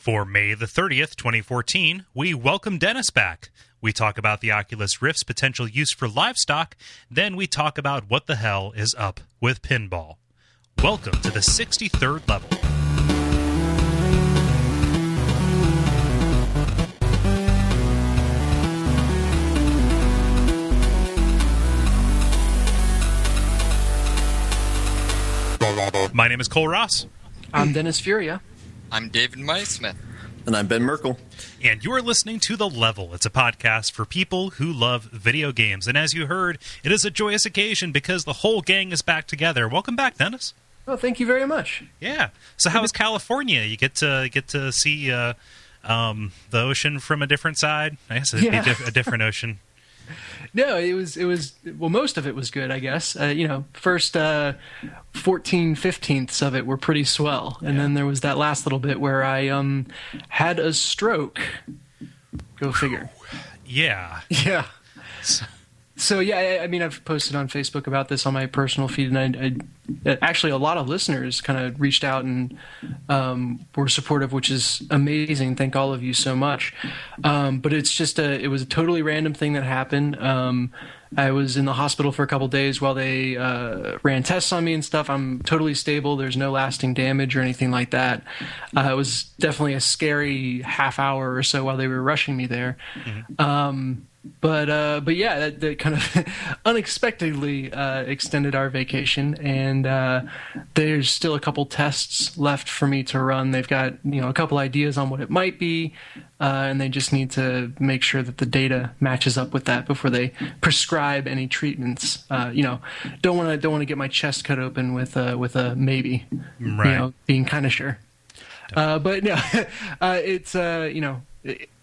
For May the 30th, 2014, we welcome Dennis back. We talk about the Oculus Rift's potential use for Livestock, then we talk about what the hell is up with Pinball. Welcome to the 63rd level. My name is Kole Ross. I'm Dennis Furia. I'm David Smith. And I'm Ben Merkel. And you're listening to The Level. It's a podcast for people who love video games. And as you heard, it is a joyous occasion because the whole gang is back together. Welcome back, Dennis. Oh, thank you very much. Yeah. So how is California? You get to see the ocean from a different side? I guess it'd be a different ocean. No, it was well, most of it was good, I guess. First 14/15ths of it were pretty swell. And then there was that last little bit where I had a stroke. Go figure. Yeah. Yeah. So yeah, I mean, I've posted on Facebook about this on my personal feed, and I actually a lot of listeners kind of reached out and were supportive, which is amazing. Thank all of you so much. But it's just it was a totally random thing that happened. I was in the hospital for a couple days while they ran tests on me and stuff. I'm totally stable. There's no lasting damage or anything like that. It was definitely a scary half hour or so while they were rushing me there. Mm-hmm. But yeah, that kind of unexpectedly extended our vacation, and there's still a couple tests left for me to run. They've got a couple ideas on what it might be, and they just need to make sure that the data matches up with that before they prescribe any treatments. Don't want to get my chest cut open with a maybe, right. Being kind of sure. But no, it's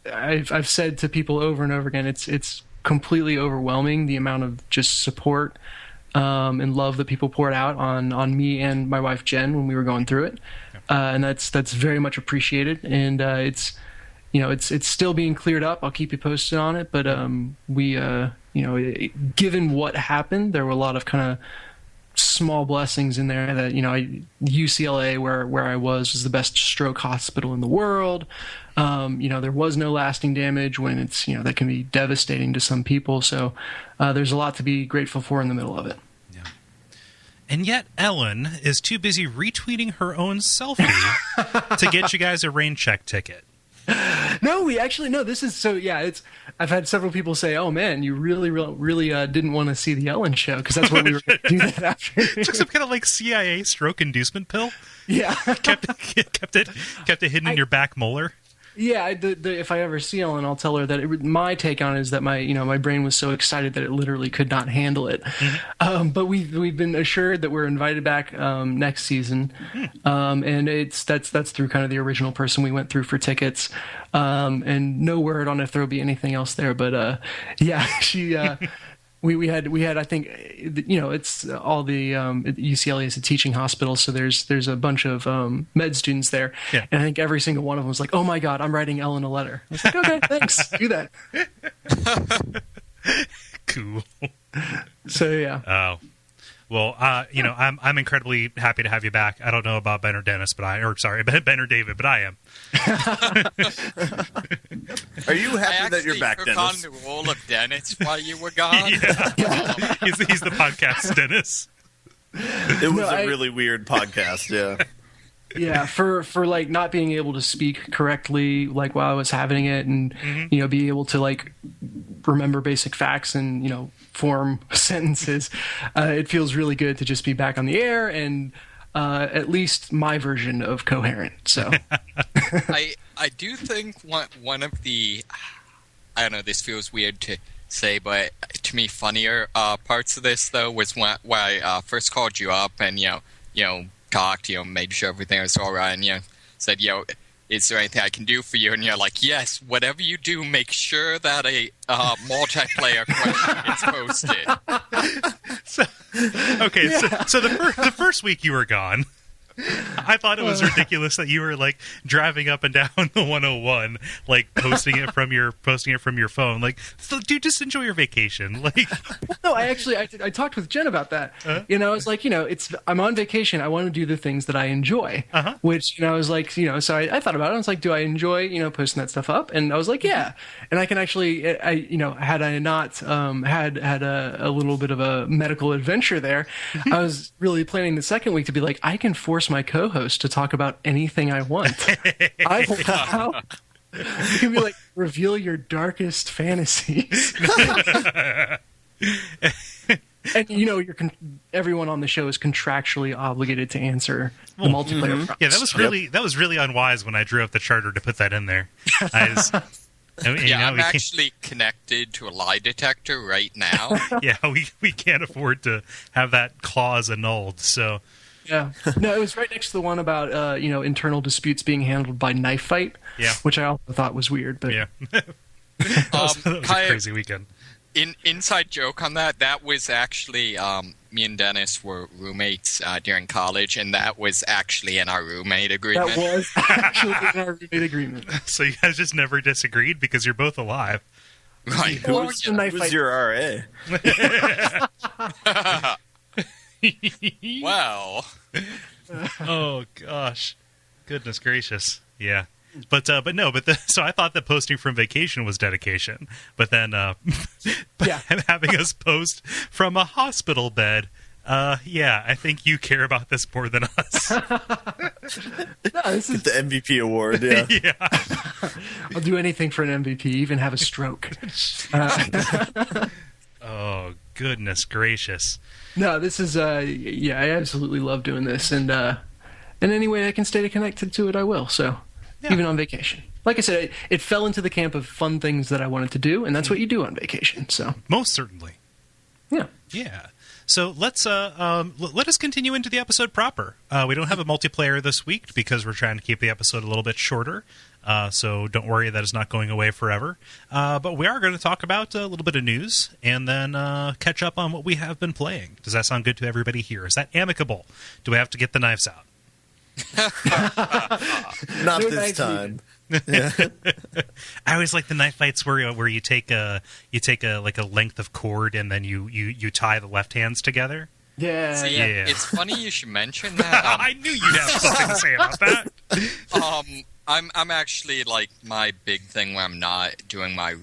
I've said to people over and over again, it's completely overwhelming, the amount of just support and love that people poured out on me and my wife Jen when we were going through it, and that's very much appreciated. And it's still being cleared up. I'll keep you posted on it. But given what happened, there were a lot of kind of small blessings in there that UCLA where I was the best stroke hospital in the world. There was no lasting damage when it's that can be devastating to some people. So there's a lot to be grateful for in the middle of it. Yeah. And yet Ellen is too busy retweeting her own selfie to get you guys a rain check ticket. No, this is so. Yeah, I've had several people say, "Oh man, you really didn't want to see the Ellen show," because that's what we were going to do that afternoon. Took some kind of like CIA stroke inducement pill. Yeah, kept it hidden in your back molar. Yeah, if I ever see Ellen, I'll tell her that my take on it is that my brain was so excited that it literally could not handle it. Mm-hmm. But we've been assured that we're invited back next season, and that's through kind of the original person we went through for tickets, and no word on if there will be anything else there. But yeah, she. We had I think it's all the UCLA is a teaching hospital, so there's a bunch of med students there, and I think every single one of them was like, "Oh my God, I'm writing Ellen a letter." I was like, "Okay, thanks, do that." Cool. So yeah. Oh. Well, I'm incredibly happy to have you back. I don't know about Ben or Dennis, Ben or David, but I am. Are you happy that you're back, Dennis? I actually took on the role of Dennis while you were gone. Yeah. He's the podcast Dennis. It was a really weird podcast, yeah. Yeah, for like not being able to speak correctly, like while I was having it, and be able to like remember basic facts and form sentences. It feels really good to just be back on the air and at least my version of coherent. So I do think one of the, I don't know, this feels weird to say, but to me funnier parts of this though was when I first called you up and talked, made sure everything was all right, and said, is there anything I can do for you? And you're like, yes, whatever you do, make sure that a multiplayer question is posted. So the first week you were gone, I thought it was ridiculous that you were like driving up and down the 101, like posting it from your phone. Like, so, dude, just enjoy your vacation. Like, no, I talked with Jen about that. I was like, I'm on vacation. I want to do the things that I enjoy. Which, I was like, so I thought about it. I was like, do I enjoy, posting that stuff up? And I was like, yeah. And I can actually, had I not had a little bit of a medical adventure there, I was really planning the second week to be like, I can force my co-host to talk about anything I want. You can be like, reveal your darkest fantasies. And everyone on the show is contractually obligated to answer the multiplayer. Yeah, that was really unwise when I drew up the charter to put that in there. I'm actually connected to a lie detector right now. Yeah, we can't afford to have that clause annulled. So. Yeah, no, it was right next to the one about internal disputes being handled by knife fight. Yeah, which I also thought was weird. But yeah, that was a crazy weekend. Inside joke on that. That was actually me and Dennis were roommates during college, and that was actually in our roommate agreement. That was actually in our roommate agreement. So you guys just never disagreed because you're both alive, right? Who's your RA? Wow. Oh gosh, goodness gracious, yeah. But so I thought that posting from vacation was dedication, but then having us post from a hospital bed, I think you care about this more than us. This is the MVP award. Yeah, yeah. I'll do anything for an MVP, even have a stroke. Oh goodness gracious. No, this is I absolutely love doing this, and any way I can stay connected to it, I will. So, even on vacation, like I said, it fell into the camp of fun things that I wanted to do, and that's what you do on vacation. So, most certainly, yeah. So let us continue into the episode proper. We don't have a multiplayer this week because we're trying to keep the episode a little bit shorter. So don't worry, that is not going away forever. But we are going to talk about a little bit of news and then catch up on what we have been playing. Does that sound good to everybody here? Is that amicable? Do we have to get the knives out? Not this time. Yeah. I always like the knife fights where you take a length of cord and then you tie the left hands together. Yeah. See, it's funny you should mention that. I knew you'd have something to say about that. I'm actually, like, my big thing when I'm not doing my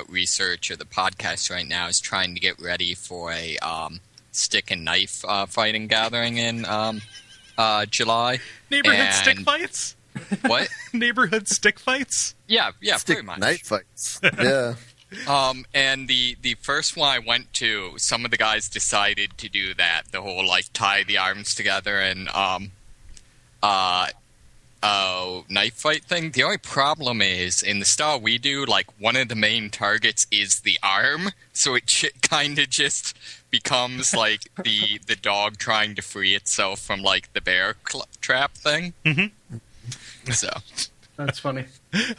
research or the podcast right now is trying to get ready for a stick and knife fighting gathering in July. Neighborhood stick fights? What? Neighborhood stick fights? Yeah, stick pretty much. Knife fights. Yeah. And the first one I went to, some of the guys decided to do that, the whole, like, tie the arms together and knife fight thing. The only problem is, in the style we do, like, one of the main targets is the arm, so it kind of just becomes like the dog trying to free itself from, like, the bear trap thing. Mm-hmm. So that's funny.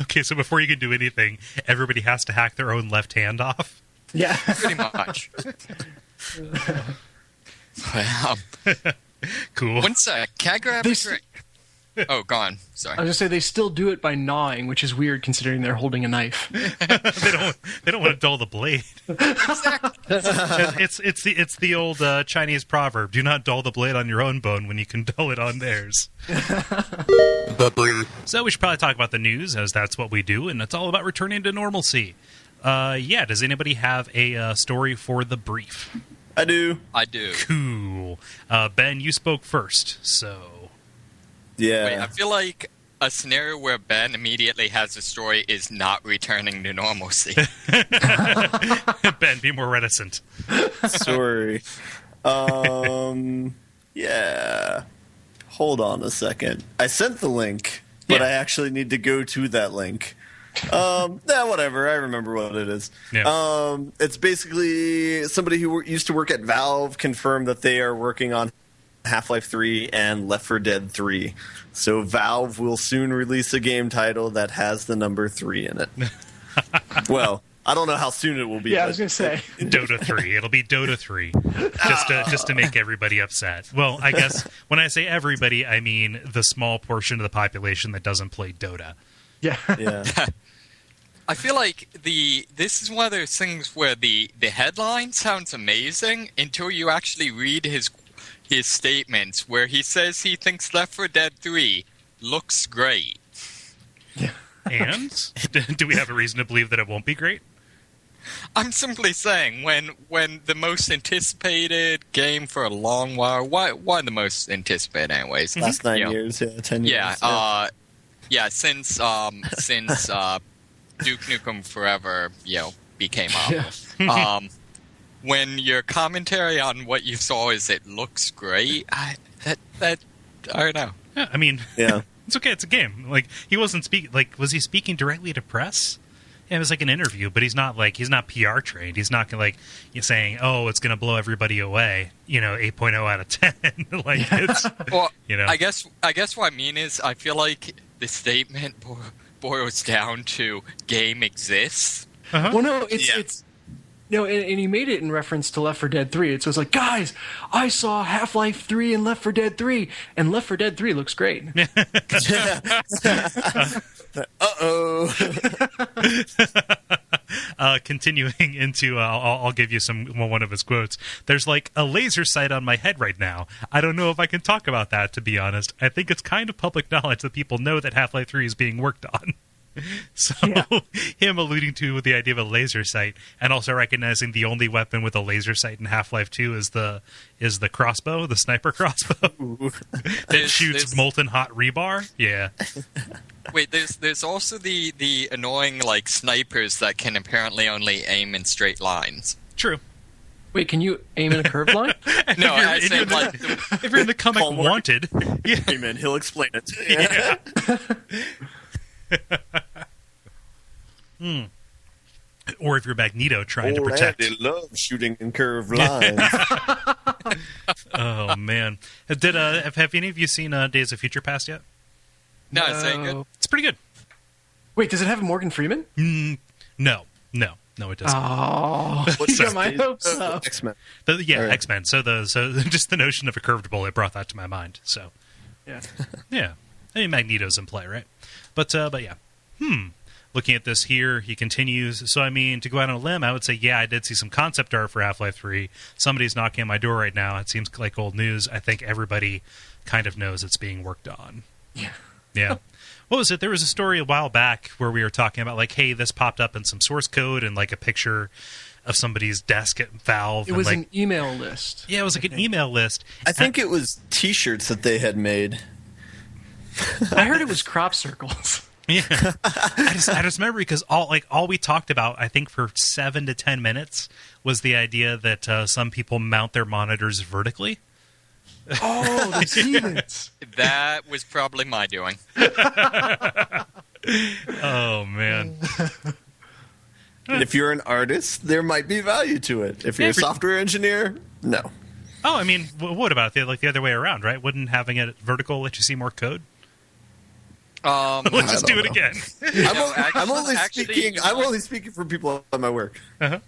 Okay, so before you can do anything, everybody has to hack their own left hand off? Yeah. Pretty much. Cool. One sec. Can I grab a drink? Oh, gone. Sorry. I was going to say, they still do it by gnawing, which is weird considering they're holding a knife. They don't want to dull the blade. It's the old Chinese proverb: "Do not dull the blade on your own bone when you can dull it on theirs." So we should probably talk about the news, as that's what we do, and it's all about returning to normalcy. Does anybody have a story for the brief? I do. Cool. Ben, you spoke first, so... Yeah. Wait, I feel like a scenario where Ben immediately has a story is not returning to normalcy. Ben, be more reticent. Sorry. Yeah. Hold on a second. I sent the link, but I actually need to go to that link. Whatever. I remember what it is. Yeah. It's basically somebody who used to work at Valve confirmed that they are working on Half-Life 3 and Left 4 Dead 3. So Valve will soon release a game title that has the number 3 in it. Well, I don't know how soon it will be. Yeah, I was going to say. Dota 3. It'll be Dota 3. Just to make everybody upset. Well, I guess when I say everybody, I mean the small portion of the population that doesn't play Dota. Yeah. Yeah. I feel like this is one of those things where the headline sounds amazing until you actually read his statements where he says he thinks Left 4 Dead 3 looks great. Yeah. And do we have a reason to believe that it won't be great? I'm simply saying when the most anticipated game for a long while, one of the most anticipated anyways. Last 9 years, 10 years. Since Duke Nukem Forever, became awful. When your commentary on what you saw is it looks great, I don't know. Yeah, I mean, Yeah. it's okay. It's a game. Like, he wasn't speaking. Like, was he speaking directly to press? Yeah, it was like an interview, but he's not PR trained. He's not like saying, "Oh, it's going to blow everybody away." 8.0 out of 10. Like, it's well, I guess what I mean is I feel like the statement boils down to game exists. Uh-huh. Well, no, it's no, and he made it in reference to Left 4 Dead 3. So it's like, guys, I saw Half-Life 3 and Left 4 Dead 3, and Left 4 Dead 3 looks great. Uh-oh. Continuing into, I'll give you one of his quotes. There's like a laser sight on my head right now. I don't know if I can talk about that, to be honest. I think it's kind of public knowledge that people know that Half-Life 3 is being worked on. So him alluding to the idea of a laser sight, and also recognizing the only weapon with a laser sight in Half-Life 2 is the crossbow, the sniper crossbow that shoots molten hot rebar. Yeah. Wait, there's also the annoying like snipers that can apparently only aim in straight lines. True. Wait, can you aim in a curved line? No, I said if you're in the comic Wanted, yeah. Amen. He'll explain it. Yeah. Or if you're Magneto trying to protect. They love shooting in curved lines. Oh man, have any of you seen Days of Future Past yet? No, it's very good. It's pretty good. Wait, does it have Morgan Freeman? No, it doesn't. Oh, What's you got my hopes up. X-Men. X-Men. So just the notion of a curved bullet brought that to my mind. So Yeah. yeah, I mean Magneto's in play, right? But yeah. Looking at this here, he continues. So, I mean, to go out on a limb, I would say, yeah, I did see some concept art for Half-Life 3. Somebody's knocking on my door right now. It seems like old news. I think everybody kind of knows it's being worked on. Yeah. What was it? There was a story a while back where we were talking about, like, hey, this popped up in some source code and, like, a picture of somebody's desk at Valve. It was an email list. Yeah, it was like an email list. I think it was T-shirts that they had made. I heard it was crop circles. Yeah, I just remember because all we talked about, I think for 7 to 10 minutes, was the idea that some people mount their monitors vertically. Oh, the heathens! That was probably my doing. Oh man! If you're an artist, there might be value to it. If you're a software engineer, no. Oh, I mean, what about the other way around, right? Wouldn't having it vertical let you see more code? Let's just do it again. I'm only speaking for people at my work. Uh-huh.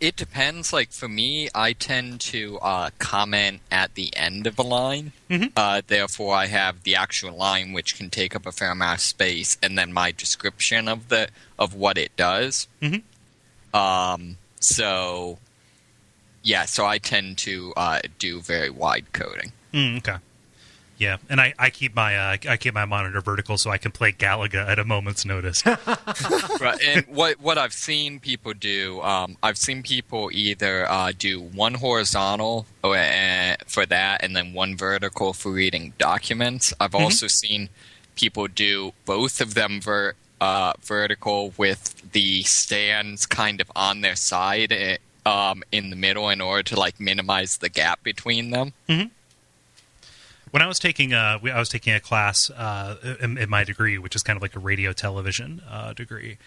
It depends. Like for me, I tend to comment at the end of a line. Mm-hmm. Therefore, I have the actual line, which can take up a fair amount of space, and then my description of what it does. Mm-hmm. So I tend to do very wide coding. Okay. Yeah, and I keep my monitor vertical so I can play Galaga at a moment's notice. Right, and what I've seen people do, I've seen people either do one horizontal for that and then one vertical for reading documents. I've also seen people do both of them vertical with the stands kind of on their side in the middle in order to like minimize the gap between them. Mm-hmm. When I was taking a class in my degree, which is kind of like a radio television degree,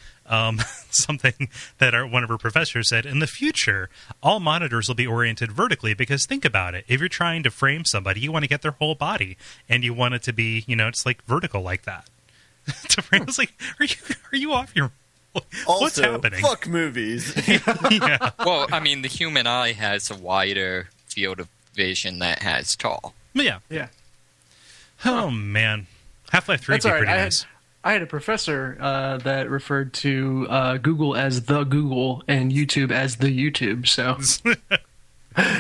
something that one of our professors said, in the future, all monitors will be oriented vertically because think about it. If you're trying to frame somebody, you want to get their whole body, and you want it to be, it's like vertical like that. To frame, it's like, are you off your What's Also, happening? fuck movies. Yeah. Well, I mean, the human eye has a wider field of vision that has tall. Yeah. Yeah. Oh, man. Half-Life 3 would That's be all right. pretty nice. I had a professor that referred to Google as the Google and YouTube as the YouTube. So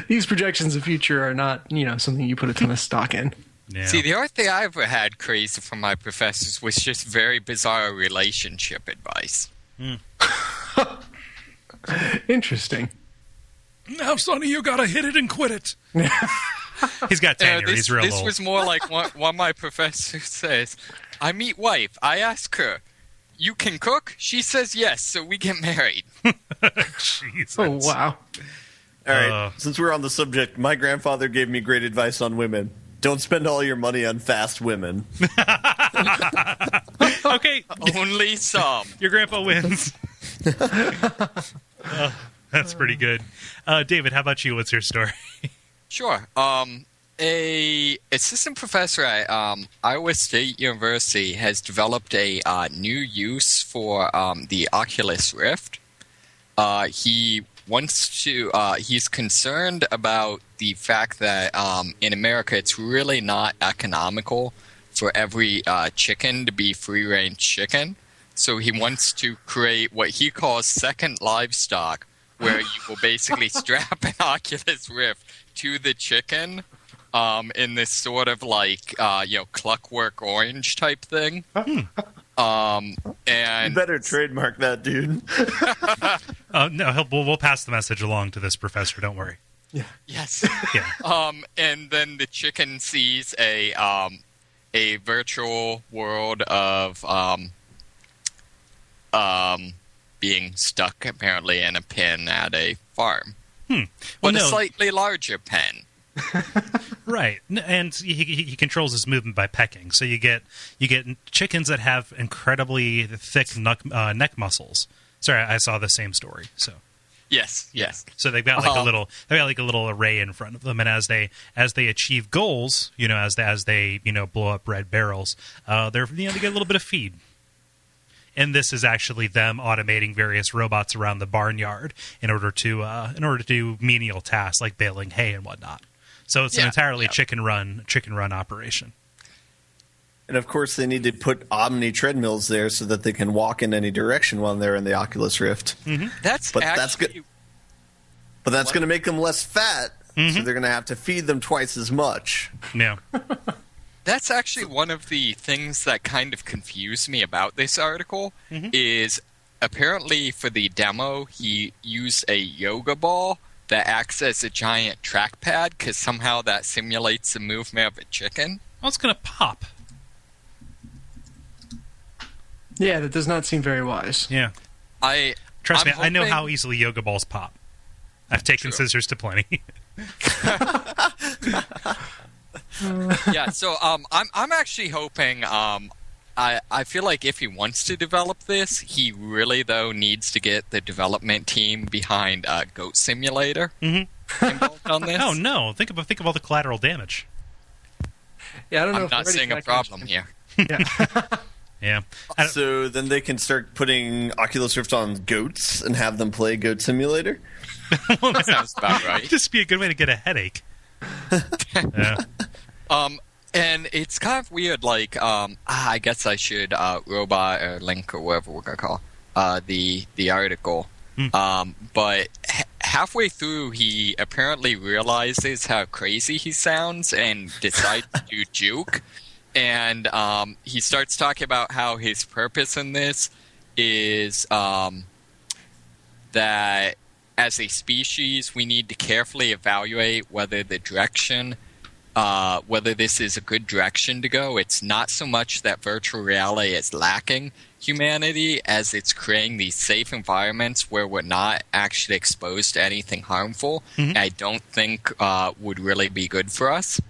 these projections of future are not, something you put a ton of stock in. Yeah. See, the only thing I ever had crazy from my professors was just very bizarre relationship advice. Interesting. Now, Sonny, you gotta hit it and quit it. He's got tenure. He's real This old. was more like one of my professors says, I meet wife. I ask her, you can cook? She says yes, so we get married. Jesus. Oh, wow. All right, since we're on the subject, my grandfather gave me great advice on women. Don't spend all your money on fast women. Okay. Only some. Your grandpa wins. That's pretty good. David, how about you? What's your story? Sure. A assistant professor at Iowa State University has developed a new use for the Oculus Rift. He wants to. He's concerned about the fact that in America it's really not economical for every chicken to be free-range chicken. So he wants to create what he calls second livestock, where you will basically strap an Oculus Rift to the chicken in this sort of like Clockwork Orange type thing. And You better trademark that, dude. No, we'll pass the message along to this professor. Don't worry. yes, Yeah. and then the chicken sees a virtual world of being stuck apparently in a pen at a farm, Well, but no. a slightly larger pen. Right, and he controls his movement by pecking. So you get chickens that have incredibly thick neck muscles. Sorry, I saw the same story. So Yes. so they've got like a little array in front of them, and as they achieve goals, as they blow up red barrels, they get a little bit of feed. And this is actually them automating various robots around the barnyard in order to do menial tasks like baling hay and whatnot. So it's an entirely chicken run operation. And of course, they need to put Omni treadmills there so that they can walk in any direction while they're in the Oculus Rift. Mm-hmm. That's good. But that's going to make them less fat, so they're going to have to feed them twice as much. Yeah. That's actually one of the things that kind of confused me about this article. Is apparently for the demo he used a yoga ball that acts as a giant trackpad because somehow that simulates the movement of a chicken. Well, it's going to pop. Yeah, that does not seem very wise. Yeah. Trust me, I know how easily yoga balls pop. I've taken scissors to plenty. Yeah, so I'm actually hoping. I feel like if he wants to develop this, he really though needs to get the development team behind Goat Simulator involved on this. Oh no! Think of all the collateral damage. Yeah, I don't know. I'm not seeing a problem here. Yeah. Yeah. So then they can start putting Oculus Rift on goats and have them play Goat Simulator? That sounds about right. Just be a good way to get a headache. Yeah. And it's kind of weird, like, I guess I should robot or link or whatever we're going to call the article. But halfway through, he apparently realizes how crazy he sounds and decides to do juke. And he starts talking about how his purpose in this is that as a species, we need to carefully evaluate whether the direction whether this is a good direction to go. It's not so much that virtual reality is lacking humanity as it's creating these safe environments where we're not actually exposed to anything harmful. I don't think would really be good for us.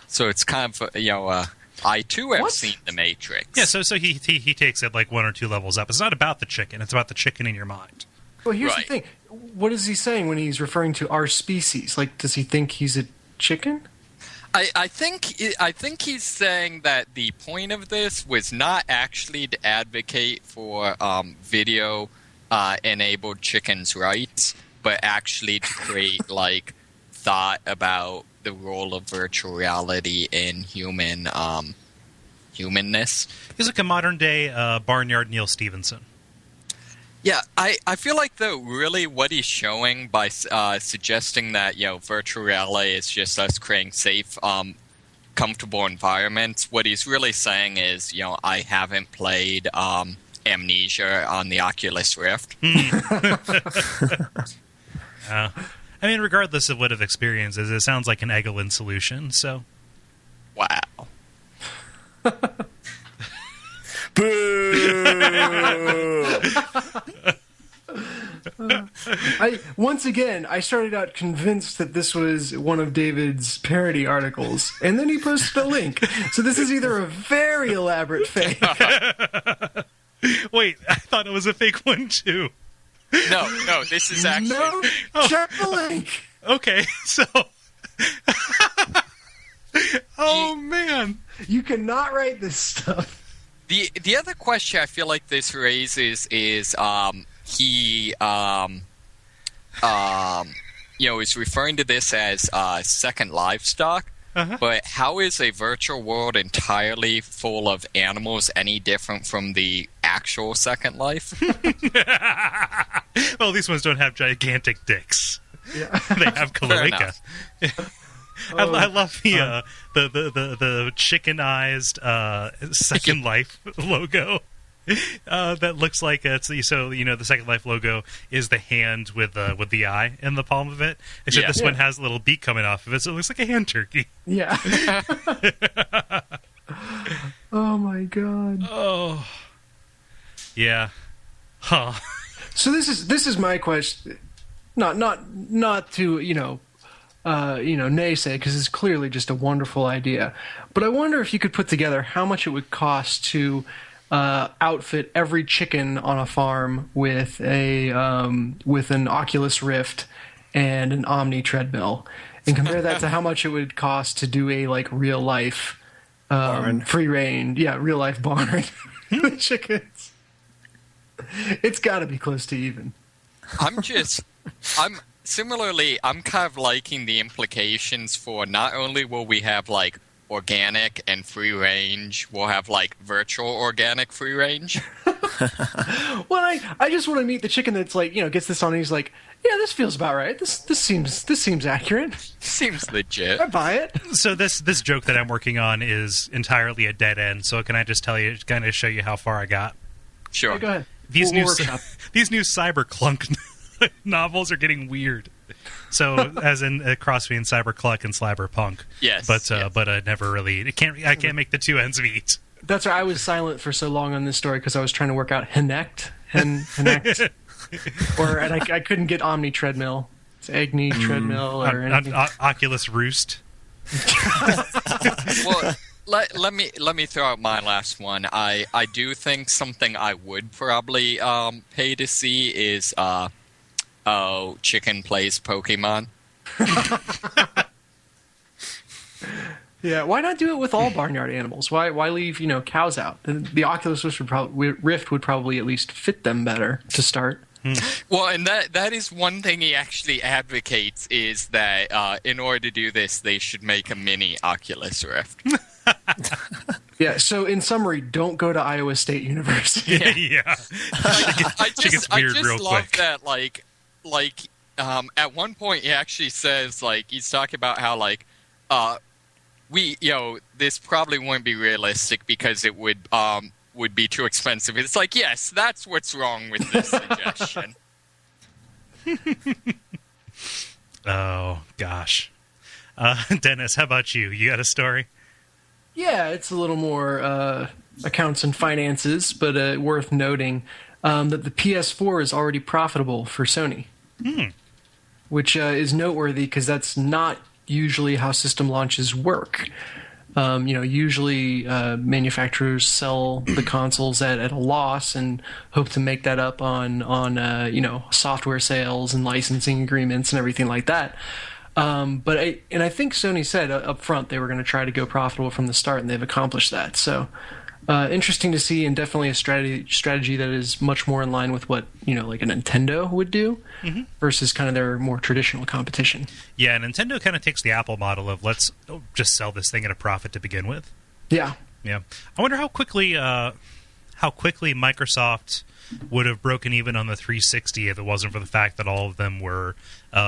So it's kind of, I too have seen The Matrix. Yeah, so he takes it like one or two levels up. It's not about the chicken. It's about the chicken in your mind. Well, here's the thing. What is he saying when he's referring to our species? Like, does he think he's a chicken? I think he's saying that the point of this was not actually to advocate for video enabled chickens' rights, but actually to create like thought about the role of virtual reality in humanness. He's like a modern day barnyard Neil Stevenson. Yeah, I feel like, though, really what he's showing by suggesting that, virtual reality is just us creating safe, comfortable environments, what he's really saying is, I haven't played Amnesia on the Oculus Rift. I mean, regardless of what his experience is, it sounds like an Egelin solution, so... Wow. Boo! Once again, I started out convinced that this was one of David's parody articles, and then he posted a link. So this is either a very elaborate fake. Wait, I thought it was a fake one, too. No, this is actually... No, check the link. Okay, so... Oh, man. You cannot write this stuff. The other question I feel like this raises is he is referring to this as second livestock, but how is a virtual world entirely full of animals any different from the actual Second Life? Well, these ones don't have gigantic dicks. Yeah. They have cloaca. I love the chickenized Second Life logo. That looks like the Second Life logo is the hand with the eye in the palm of it. Except this one has a little beak coming off of it, so it looks like a hand turkey. Yeah. Oh my god. Oh. Yeah. Huh. So this is my question. Not to naysay, because it's clearly just a wonderful idea. But I wonder if you could put together how much it would cost to outfit every chicken on a farm with an Oculus Rift and an Omni treadmill, and compare that to how much it would cost to do a real life free range, real life barn with chickens. It's got to be close to even. Similarly, I'm kind of liking the implications for not only will we have organic and free range, we'll have virtual organic free range. Well, I just want to meet the chicken that's gets this on and he's like, yeah, this feels about right. This seems accurate. Seems legit. I buy it. So this joke that I'm working on is entirely a dead end. So can I just tell you, kind of show you how far I got? Sure. Yeah, go ahead. These new cyberclunk novels are getting weird. So, as in cross between cyberclunk and cyberpunk. Yes. But I never really. I can't make the two ends meet. That's why I was silent for so long on this story, because I was trying to work out Hinect, and I couldn't get Omni treadmill. It's Agni treadmill or anything. Oculus Roost. Well, let me throw out my last one. I do think something I would probably pay to see is chicken plays Pokemon. Yeah, why not do it with all barnyard animals? Why leave cows out? The Oculus Rift would probably at least fit them better to start. Well, and that is one thing he actually advocates, is that in order to do this, they should make a mini Oculus Rift. Yeah, so in summary, don't go to Iowa State University. Yeah. I just love quick. that, at one point he actually says, he's talking about how, this probably wouldn't be realistic because it would be too expensive. It's yes, that's what's wrong with this suggestion. Oh, gosh. Dennis, how about you? You got a story? Yeah, it's a little more accounts and finances, but worth noting that the PS4 is already profitable for Sony, which is noteworthy because that's not usually how system launches work. Usually manufacturers sell the consoles at a loss and hope to make that up on software sales and licensing agreements and everything like that. But I think Sony said up front they were going to try to go profitable from the start, and they've accomplished that. So interesting to see, and definitely a strategy that is much more in line with what like a Nintendo would do versus kind of their more traditional competition. Yeah, Nintendo kind of takes the Apple model of let's just sell this thing at a profit to begin with. Yeah. I wonder how quickly Microsoft would have broken even on the 360 if it wasn't for the fact that all of them were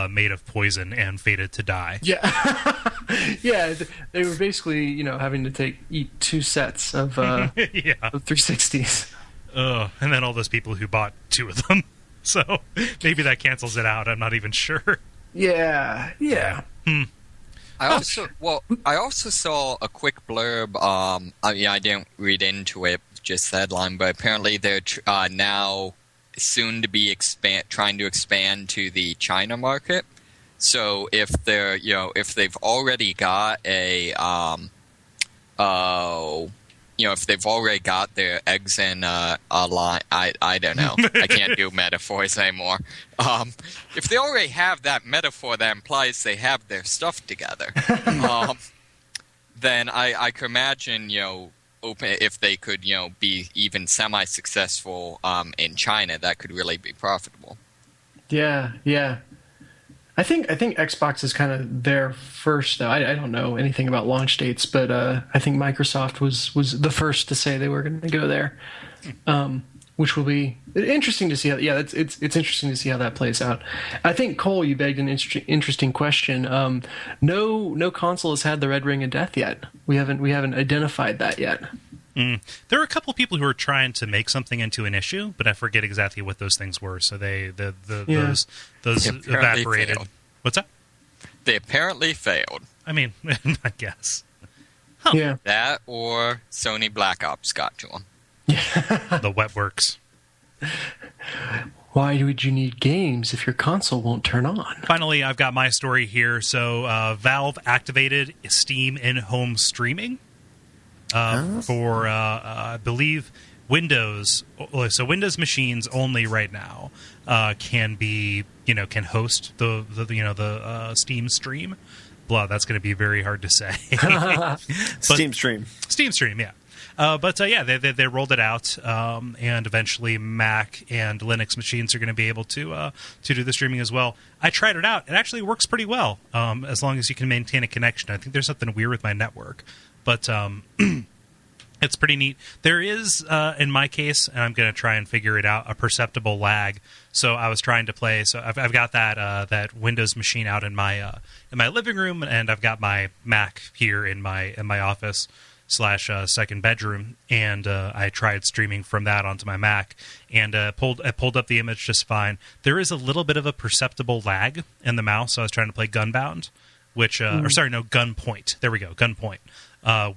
made of poison and fated to die. Yeah, yeah, they were basically having to eat 2 sets of of 360s. And then all those people who bought 2 of them. So maybe that cancels it out. I'm not even sure. Yeah. I also saw a quick blurb. I didn't read into it, just the headline, but apparently they're now soon to be trying to expand to the China market. So if they've already got if they've already got their eggs in a line, I don't know. I can't do metaphors anymore. If they already have that metaphor that implies they have their stuff together, then I could imagine, if they could, be even semi-successful in China, that could really be profitable. Yeah. I think Xbox is kind of there first, though. I don't know anything about launch dates, but I think Microsoft was the first to say they were going to go there, which will be interesting to see. It's interesting to see how that plays out. I think, Kole, you begged an interesting question. No console has had the red ring of death yet. We haven't identified that yet. There are a couple of people who are trying to make something into an issue, but I forget exactly what those things were. So those evaporated. Failed. What's that? They apparently failed. I mean, I guess. Huh. Yeah. That or Sony Black Ops got to them. The Waxworks. Why would you need games if your console won't turn on? Finally, I've got my story here. So Valve activated Steam in-home streaming. For I believe Windows, so Windows machines only right now can host the Steam stream. Blah, that's going to be very hard to say. Steam Stream, yeah. They rolled it out, and eventually Mac and Linux machines are going to be able to do the streaming as well. I tried it out; it actually works pretty well, as long as you can maintain a connection. I think there's something weird with my network. But it's pretty neat. There is, in my case, and I'm going to try and figure it out, a perceptible lag. So I was trying to play. So I've got that Windows machine out in my living room, and I've got my Mac here in my office / second bedroom. And I tried streaming from that onto my Mac, and pulled up the image just fine. There is a little bit of a perceptible lag in the mouse. So I was trying to play Gunbound, Gunpoint. There we go, Gunpoint.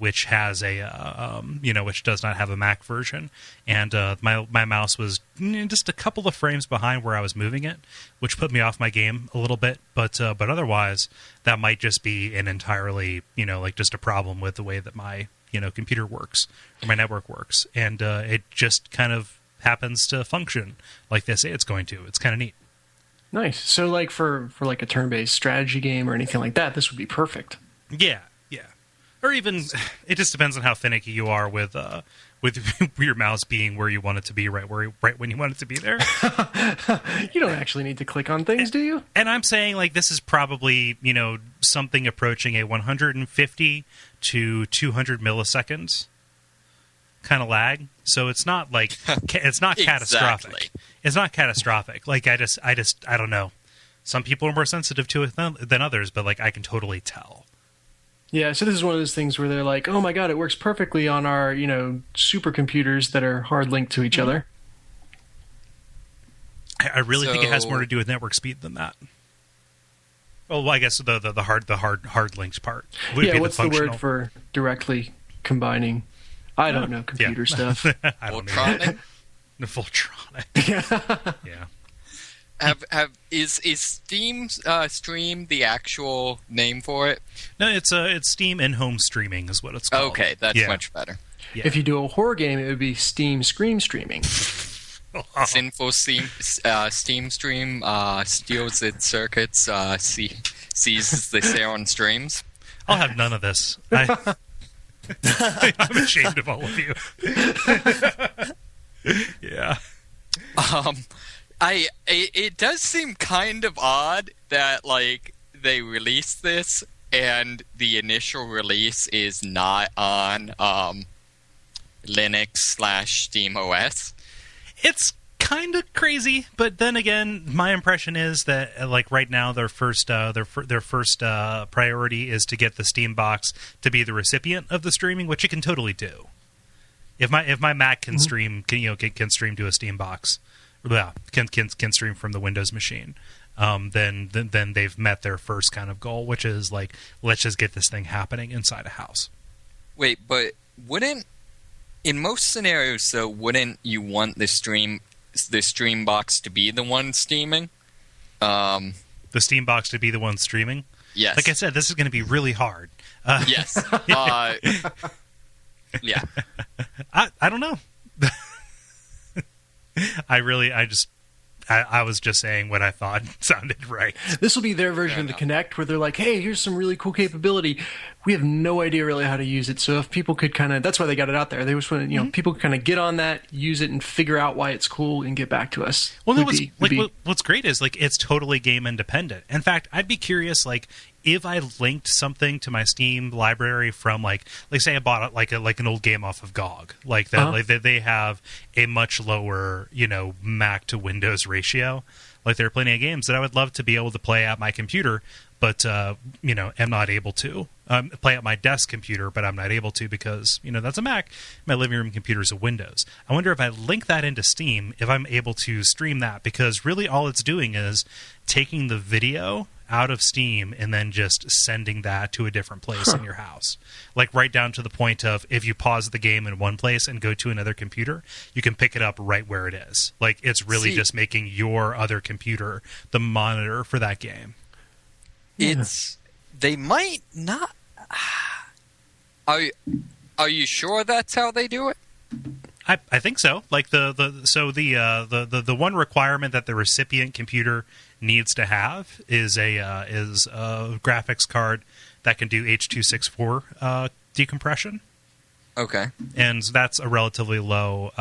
Which has which does not have a Mac version, and my mouse was just a couple of frames behind where I was moving it, which put me off my game a little bit. But otherwise, that might just be an entirely just a problem with the way that my computer works or my network works, and it just kind of happens to function like they say it's going to. It's kind of neat. Nice. So, like for like a turn-based strategy game or anything like that, this would be perfect. Yeah. Or even, it just depends on how finicky you are with your mouse being where you want it to be, right when you want it to be there. You don't actually need to click on things, do you? And I'm saying, this is probably, something approaching a 150 to 200 milliseconds kind of lag. So it's not it's not catastrophic. It's not catastrophic. I don't know. Some people are more sensitive to it than others, but I can totally tell. Yeah, so this is one of those things where they're like, oh my god, it works perfectly on our, supercomputers that are hard linked to each other. I really think it has more to do with network speed than that. Well, I guess the hard linked part. Yeah, what's the word for directly combining? I don't know computer stuff. I don't know. Voltronic. Yeah. Is Steam Stream the actual name for it? No, it's Steam in-home streaming is what it's called. Okay, that's much better. Yeah. If you do a horror game, it would be Steam Scream streaming. Sinful Steam Stream steals its circuits. sees this air on streams. I'll have none of this. I'm ashamed of all of you. Yeah. It does seem kind of odd that like they released this and the initial release is not on Linux/Steam OS. It's kind of crazy, but then again, my impression is that like right now their first priority is to get the Steam box to be the recipient of the streaming, which it can totally do. If my Mac can stream, can stream to a Steam box, can stream from the Windows machine, then they've met their first kind of goal, which is like, let's just get this thing happening inside a house. Wait, but in most scenarios though, wouldn't you want the stream box to be the one streaming? The Steam box to be the one streaming? Yes. Like I said, this is going to be really hard. Yes. Yeah. I don't know. I was just saying what I thought sounded right. This will be their version of the Kinect, where they're like, hey, here's some really cool capability. We have no idea really how to use it. So if people could that's why they got it out there. They just want people could kind of get on that, use it, and figure out why it's cool and get back to us. Well, no, what's great is like it's totally game independent. In fact, I'd be curious, like, if I linked something to my Steam library from like say I bought it like an old game off of GOG, like that, like they have a much lower Mac to Windows ratio. Like there are plenty of games that I would love to be able to play at my computer, but am not able to play at my desk computer, but I'm not able to because that's a Mac. My living room computer is a Windows. I wonder if I link that into Steam, if I'm able to stream that, because really all it's doing is taking the video out of Steam and then just sending that to a different place in your house. Like right down to the point of if you pause the game in one place and go to another computer, you can pick it up right where it is. Like it's really just making your other computer the monitor for that game. They might not. Are you sure that's how they do it? I think so. Like the one requirement that the recipient computer needs to have is a graphics card that can do H.264 decompression. Okay, and that's a relatively low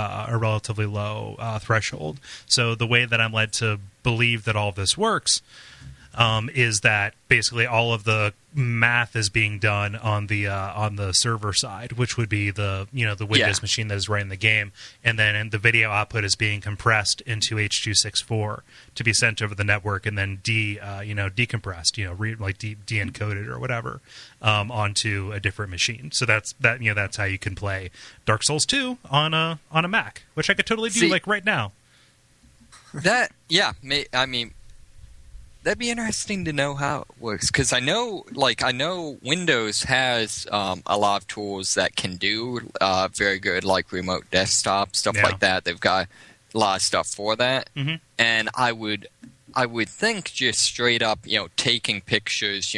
threshold. So the way that I'm led to believe that all of this works is that basically all of the math is being done on the server side, which would be the Windows machine that is running the game, and then the video output is being compressed into H.264 to be sent over the network, and then decompressed, de-encoded or whatever onto a different machine. So that's how you can play Dark Souls 2 on a Mac, which I could totally do like right now. That'd be interesting to know how it works, because I know Windows has a lot of tools that can do very good, like remote desktop stuff like that. They've got a lot of stuff for that, and I would think just straight up, taking pictures,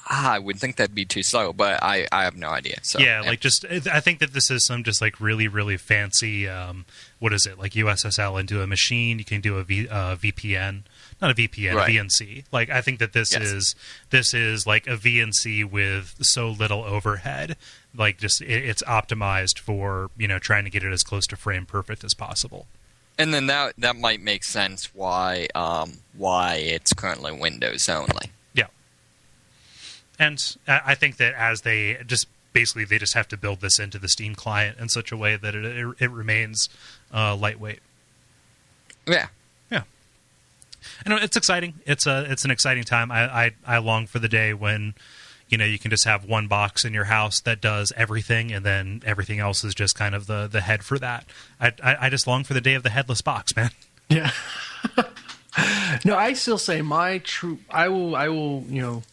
I would think that'd be too slow, but I have no idea. So I think that this is some just like really, really fancy, what is it, like USSL into a machine. You can do a VPN, not a VPN, a VNC. Like I think that this is like a VNC with so little overhead. Like just it's optimized for trying to get it as close to frame perfect as possible. And then that might make sense why it's currently Windows only. And I think that as they just have to build this into the Steam client in such a way that it remains lightweight. Yeah. I know it's exciting. It's an exciting time. I long for the day when you can just have one box in your house that does everything, and then everything else is just kind of the head for that. I just long for the day of the headless box, man. Yeah. No, I still say I will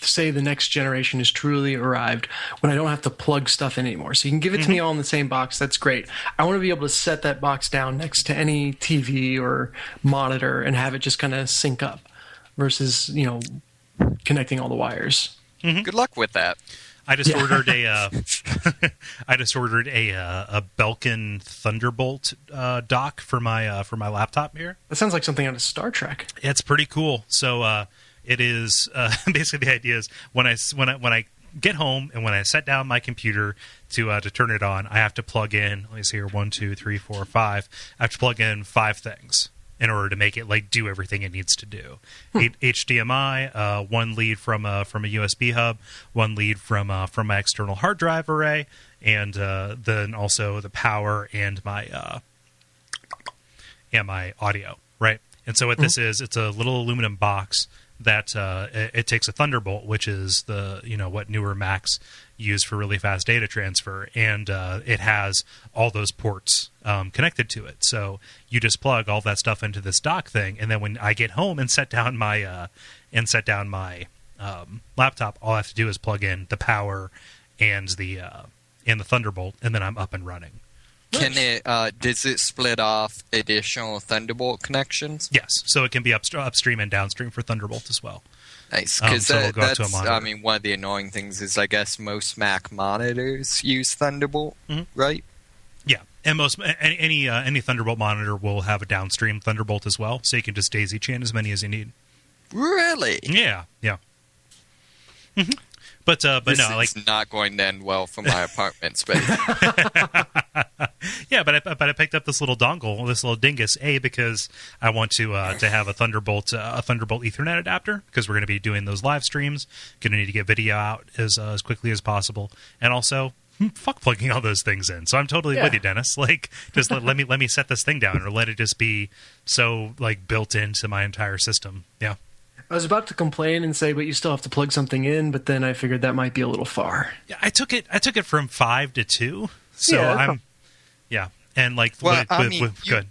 say the next generation is truly arrived when I don't have to plug stuff in anymore. So you can give it to me all in the same box. That's great. I want to be able to set that box down next to any TV or monitor and have it just kind of sync up versus, connecting all the wires. Good luck with that. I just ordered a Belkin Thunderbolt dock for my laptop here. That sounds like something out of Star Trek. It's pretty cool. So it is basically the idea is when I get home and when I set down my computer to turn it on, I have to plug in. Let me see here: 1, 2, 3, 4, 5. I have to plug in 5 things in order to make it like do everything it needs to do. HDMI, 1 lead from a USB hub, 1 lead from my external hard drive array, and then also the power and my audio. Right, and so what this is, it's a little aluminum box that it takes a Thunderbolt, which is what newer Macs use for really fast data transfer, and it has all those ports connected to it. So you just plug all that stuff into this dock thing, and then when I get home and set down my laptop, all I have to do is plug in the power and the Thunderbolt, and then I'm up and running. Can it? Does it split off additional Thunderbolt connections? Yes, so it can be upstream and downstream for Thunderbolt as well. Nice, because so we'll go that's. to a monitor. I mean, one of the annoying things is I guess most Mac monitors use Thunderbolt, right? Yeah, and most any Thunderbolt monitor will have a downstream Thunderbolt as well, so you can just daisy chain as many as you need. Really? Yeah. Mm-hmm. But this no, is not going to end well for my apartment space. Yeah, but I picked up this little dongle, this little dingus, because I want to have a Thunderbolt Ethernet adapter, because we're going to be doing those live streams. Going to need to get video out as quickly as possible, and also fuck plugging all those things in. So I'm totally with you, Dennis. Like, just let me set this thing down, or let it just be so like built into my entire system. Yeah. I was about to complain and say, but you still have to plug something in, but then I figured that might be a little far. Yeah, I took it from 5 to 2. So and like good.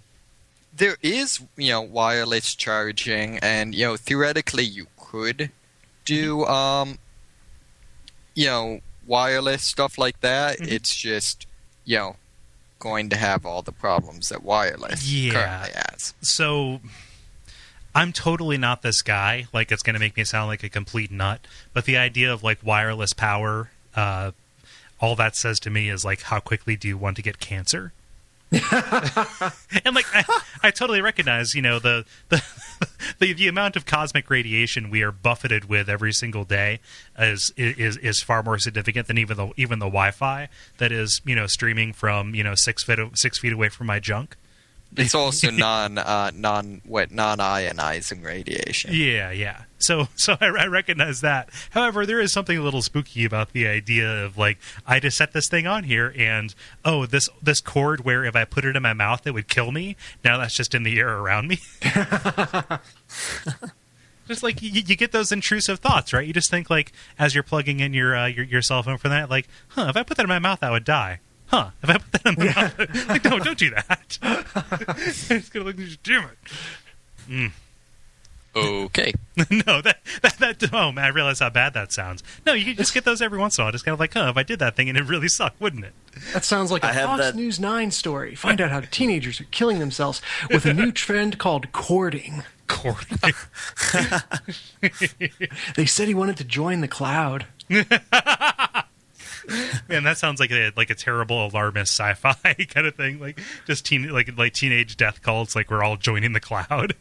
There is, wireless charging, and theoretically you could do wireless stuff like that. Mm-hmm. It's just going to have all the problems that wireless currently has. So I'm totally not this guy. Like, it's going to make me sound like a complete nut. But the idea of, like, wireless power, all that says to me is, like, how quickly do you want to get cancer? And, like, I totally recognize, the amount of cosmic radiation we are buffeted with every single day is far more significant than even the Wi-Fi that is, streaming from, 6 feet away from my junk. It's also non-ionizing radiation. Yeah. So I recognize that. However, there is something a little spooky about the idea of, like, I just set this thing on here, and this cord where if I put it in my mouth it would kill me. Now that's just in the air around me. Just like you get those intrusive thoughts, right? You just think, like, as you're plugging in your cell phone for that, like, if I put that in my mouth, I would die. If I put that in my mouth, like, no, don't do that. It's gonna look, damn it. Okay. No, that. Oh man, I realize how bad that sounds. No, you can just get those every once in a while. Just kind of like, if I did that thing and it really sucked, wouldn't it? That sounds like a Fox News 9 story. Find out how teenagers are killing themselves with a new trend called cording. Cording. They said he wanted to join the cloud. Man, that sounds like a terrible alarmist sci-fi kind of thing. Like, just teenage death cults. Like, we're all joining the cloud.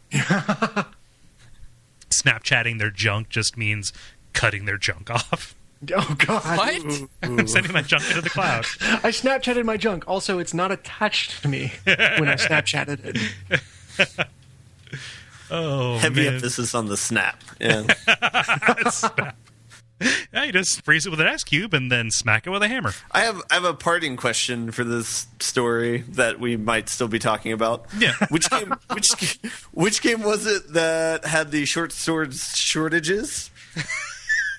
Snapchatting their junk just means cutting their junk off. Oh God! What? I'm sending my junk into the cloud. I Snapchatted my junk. Also, it's not attached to me when I Snapchatted it. Oh, heavy man. emphasis on the snap. Yeah. Snap. Yeah, you just freeze it with an ice cube and then smack it with a hammer. I have a parting question for this story that we might still be talking about. Yeah. Which game was it that had the short swords shortages?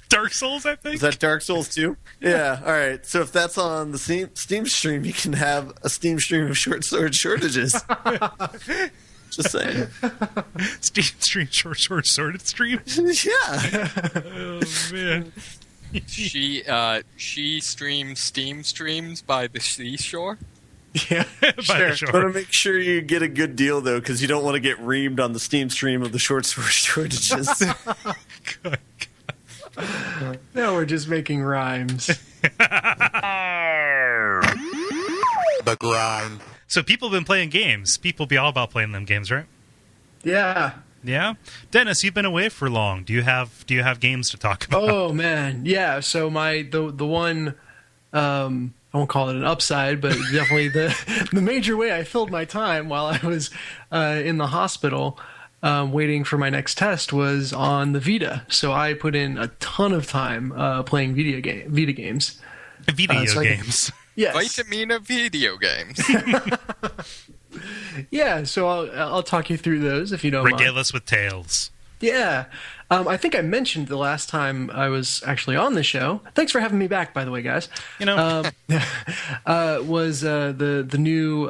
Dark Souls, I think. Is that Dark Souls 2? Yeah. All right. So if that's on the Steam stream, you can have a Steam stream of short sword shortages. Just saying. Steam stream, short sworded stream. Yeah. Oh man. She streams Steam streams by the seashore. Yeah, Sure. Want to make sure you get a good deal though, because you don't want to get reamed on the Steam stream of the short sword shortages. Good God. Now we're just making rhymes. The grind. So people have been playing games. People be all about playing them games, right? Yeah. Yeah. Dennis, you've been away for long. Do you have games to talk about? Oh man, yeah. So the one I won't call it an upside, but definitely the major way I filled my time while I was in the hospital waiting for my next test was on the Vita. So I put in a ton of time playing Vita games. Video games. Yes. Vitamin video games. Yeah, so I'll talk you through those if you don't mind. Regale us with tales. Yeah. I think I mentioned the last time I was actually on the show. Thanks for having me back, by the way, guys. You know, Was the new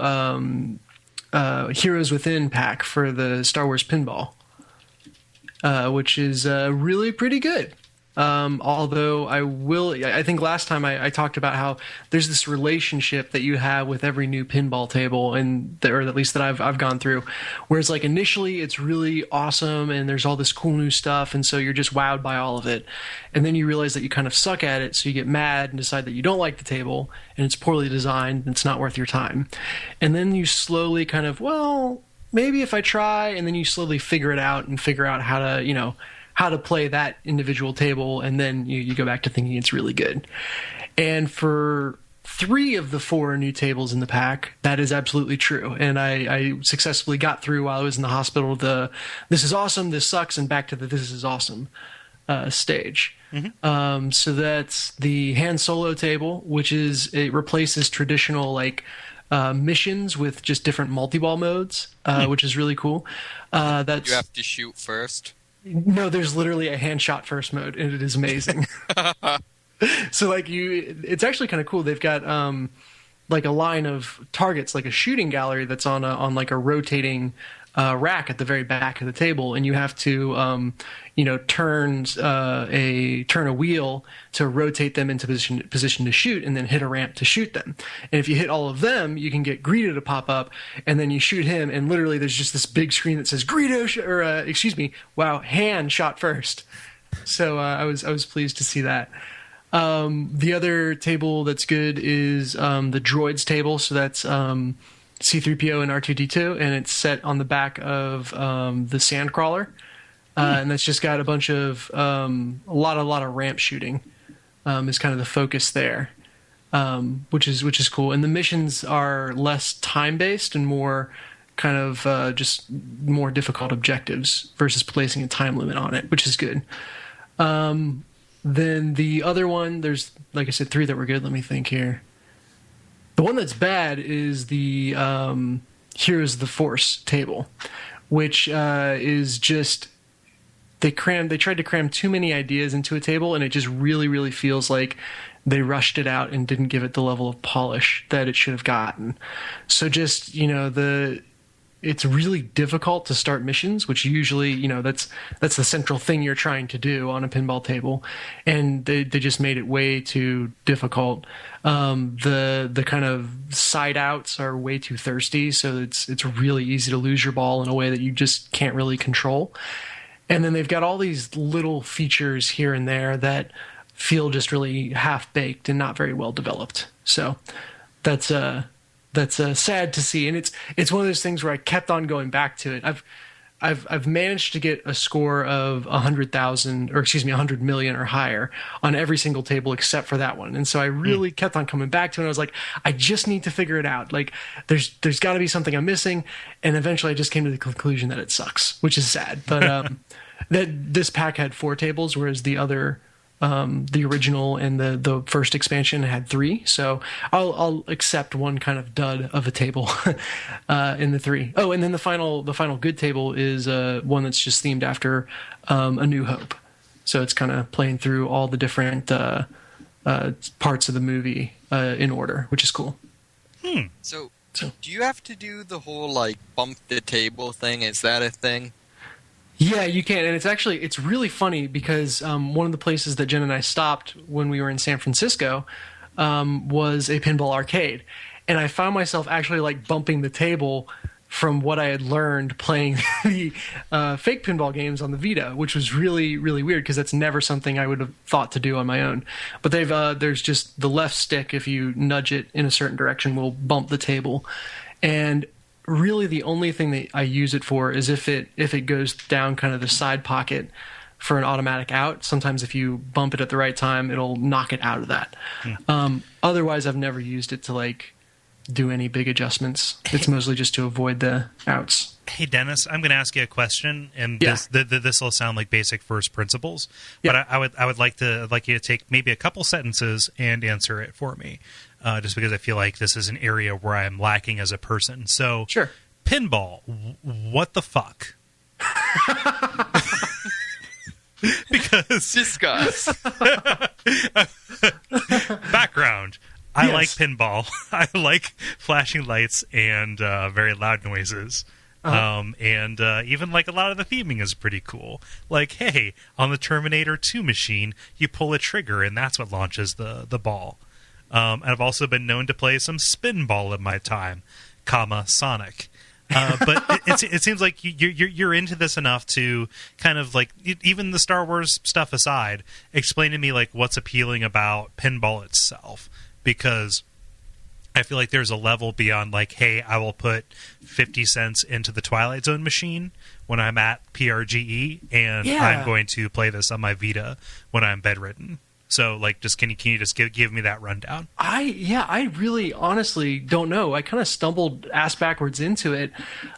Heroes Within pack for the Star Wars Pinball, which is really pretty good. Although I think last time I talked about how there's this relationship that you have with every new pinball table, or at least that I've gone through, whereas like initially it's really awesome and there's all this cool new stuff, and so you're just wowed by all of it, and then you realize that you kind of suck at it, so you get mad and decide that you don't like the table and it's poorly designed and it's not worth your time, and then you slowly kind of, well, maybe if I try, and then you slowly figure it out and figure out how to play that individual table, and then you go back to thinking it's really good. And for 3 of the 4 new tables in the pack, that is absolutely true. And I successfully got through while I was in the hospital the this is awesome, this sucks, and back to the this is awesome stage. Mm-hmm. So that's the Han Solo table, it replaces traditional like missions with just different multi-ball modes, which is really cool. You have to shoot first. No, there's literally a hand shot first mode, and it is amazing. So like it's actually kind of cool. They've got like a line of targets, like a shooting gallery that's on like a rotating rack at the very back of the table, and you have to turn a wheel to rotate them into position to shoot, and then hit a ramp to shoot them. And if you hit all of them, you can get Greedo to pop up, and then you shoot him, and literally there's just this big screen that says Greedo Han shot first. So I was pleased to see that. The other table that's good is the droids table. So that's C-3PO and R2-D2, and it's set on the back of the Sandcrawler, and that's just got a bunch of a lot of ramp shooting is kind of the focus there, which is cool. And the missions are less time based and more kind of just more difficult objectives versus placing a time limit on it, which is good. Then the other one, there's, like I said, 3 that were good. Let me think here. The one that's bad is the Heroes of the Force table, which is just they tried to cram too many ideas into a table, and it just really, really feels like they rushed it out and didn't give it the level of polish that it should have gotten. So just, it's really difficult to start missions, which usually, that's the central thing you're trying to do on a pinball table, and they just made it way too difficult. The kind of side outs are way too thirsty, so it's really easy to lose your ball in a way that you just can't really control. And then they've got all these little features here and there that feel just really half-baked and not very well developed. So that's sad to see, and it's one of those things where I kept on going back to it. I've managed to get a score of 100 million or higher on every single table except for that one, and so I really kept on coming back to it. And I was like, I just need to figure it out. Like, there's got to be something I'm missing, and eventually I just came to the conclusion that it sucks, which is sad. But that this pack had 4 tables, whereas the other. The original and the first expansion had 3, so I'll accept one kind of dud of a table in the 3. Oh, and then the final good table is one that's just themed after A New Hope. So it's kind of playing through all the different parts of the movie in order, which is cool. So do you have to do the whole like bump the table thing? Is that a thing? Yeah, you can, and it's really funny because one of the places that Jen and I stopped when we were in San Francisco was a pinball arcade, and I found myself actually like bumping the table from what I had learned playing the fake pinball games on the Vita, which was really, really weird because that's never something I would have thought to do on my own. But there's just the left stick, if you nudge it in a certain direction, will bump the table. And really the only thing that I use it for is if it goes down kind of the side pocket for an automatic out. Sometimes if you bump it at the right time, it'll knock it out of that. Otherwise, I've never used it to like do any big adjustments. It's mostly just to avoid the outs. Hey, Dennis, I'm going to ask you a question, and Yeah. this will sound like basic first principles, Yeah. but I would like you to take maybe a couple sentences and answer it for me, just because I feel like this is an area where I'm lacking as a person. So, Sure. Pinball, what the fuck? Because Discuss. background. I Yes. like pinball. I like flashing lights and very loud noises. And even like a lot of the theming is pretty cool. Like, hey, on the Terminator 2 machine, you pull a trigger and that's what launches the ball. And I've also been known to play some spinball in my time, Sonic. But it seems like you're into this enough to kind of like, even the Star Wars stuff aside, explain to me like what's appealing about pinball itself. Because I feel like there's a level beyond like, hey, I will put 50 cents into the Twilight Zone machine when I'm at PRGE, and Yeah. I'm going to play this on my Vita when I'm bedridden. So, like, just can you just give me that rundown? I really honestly don't know. I kind of stumbled ass backwards into it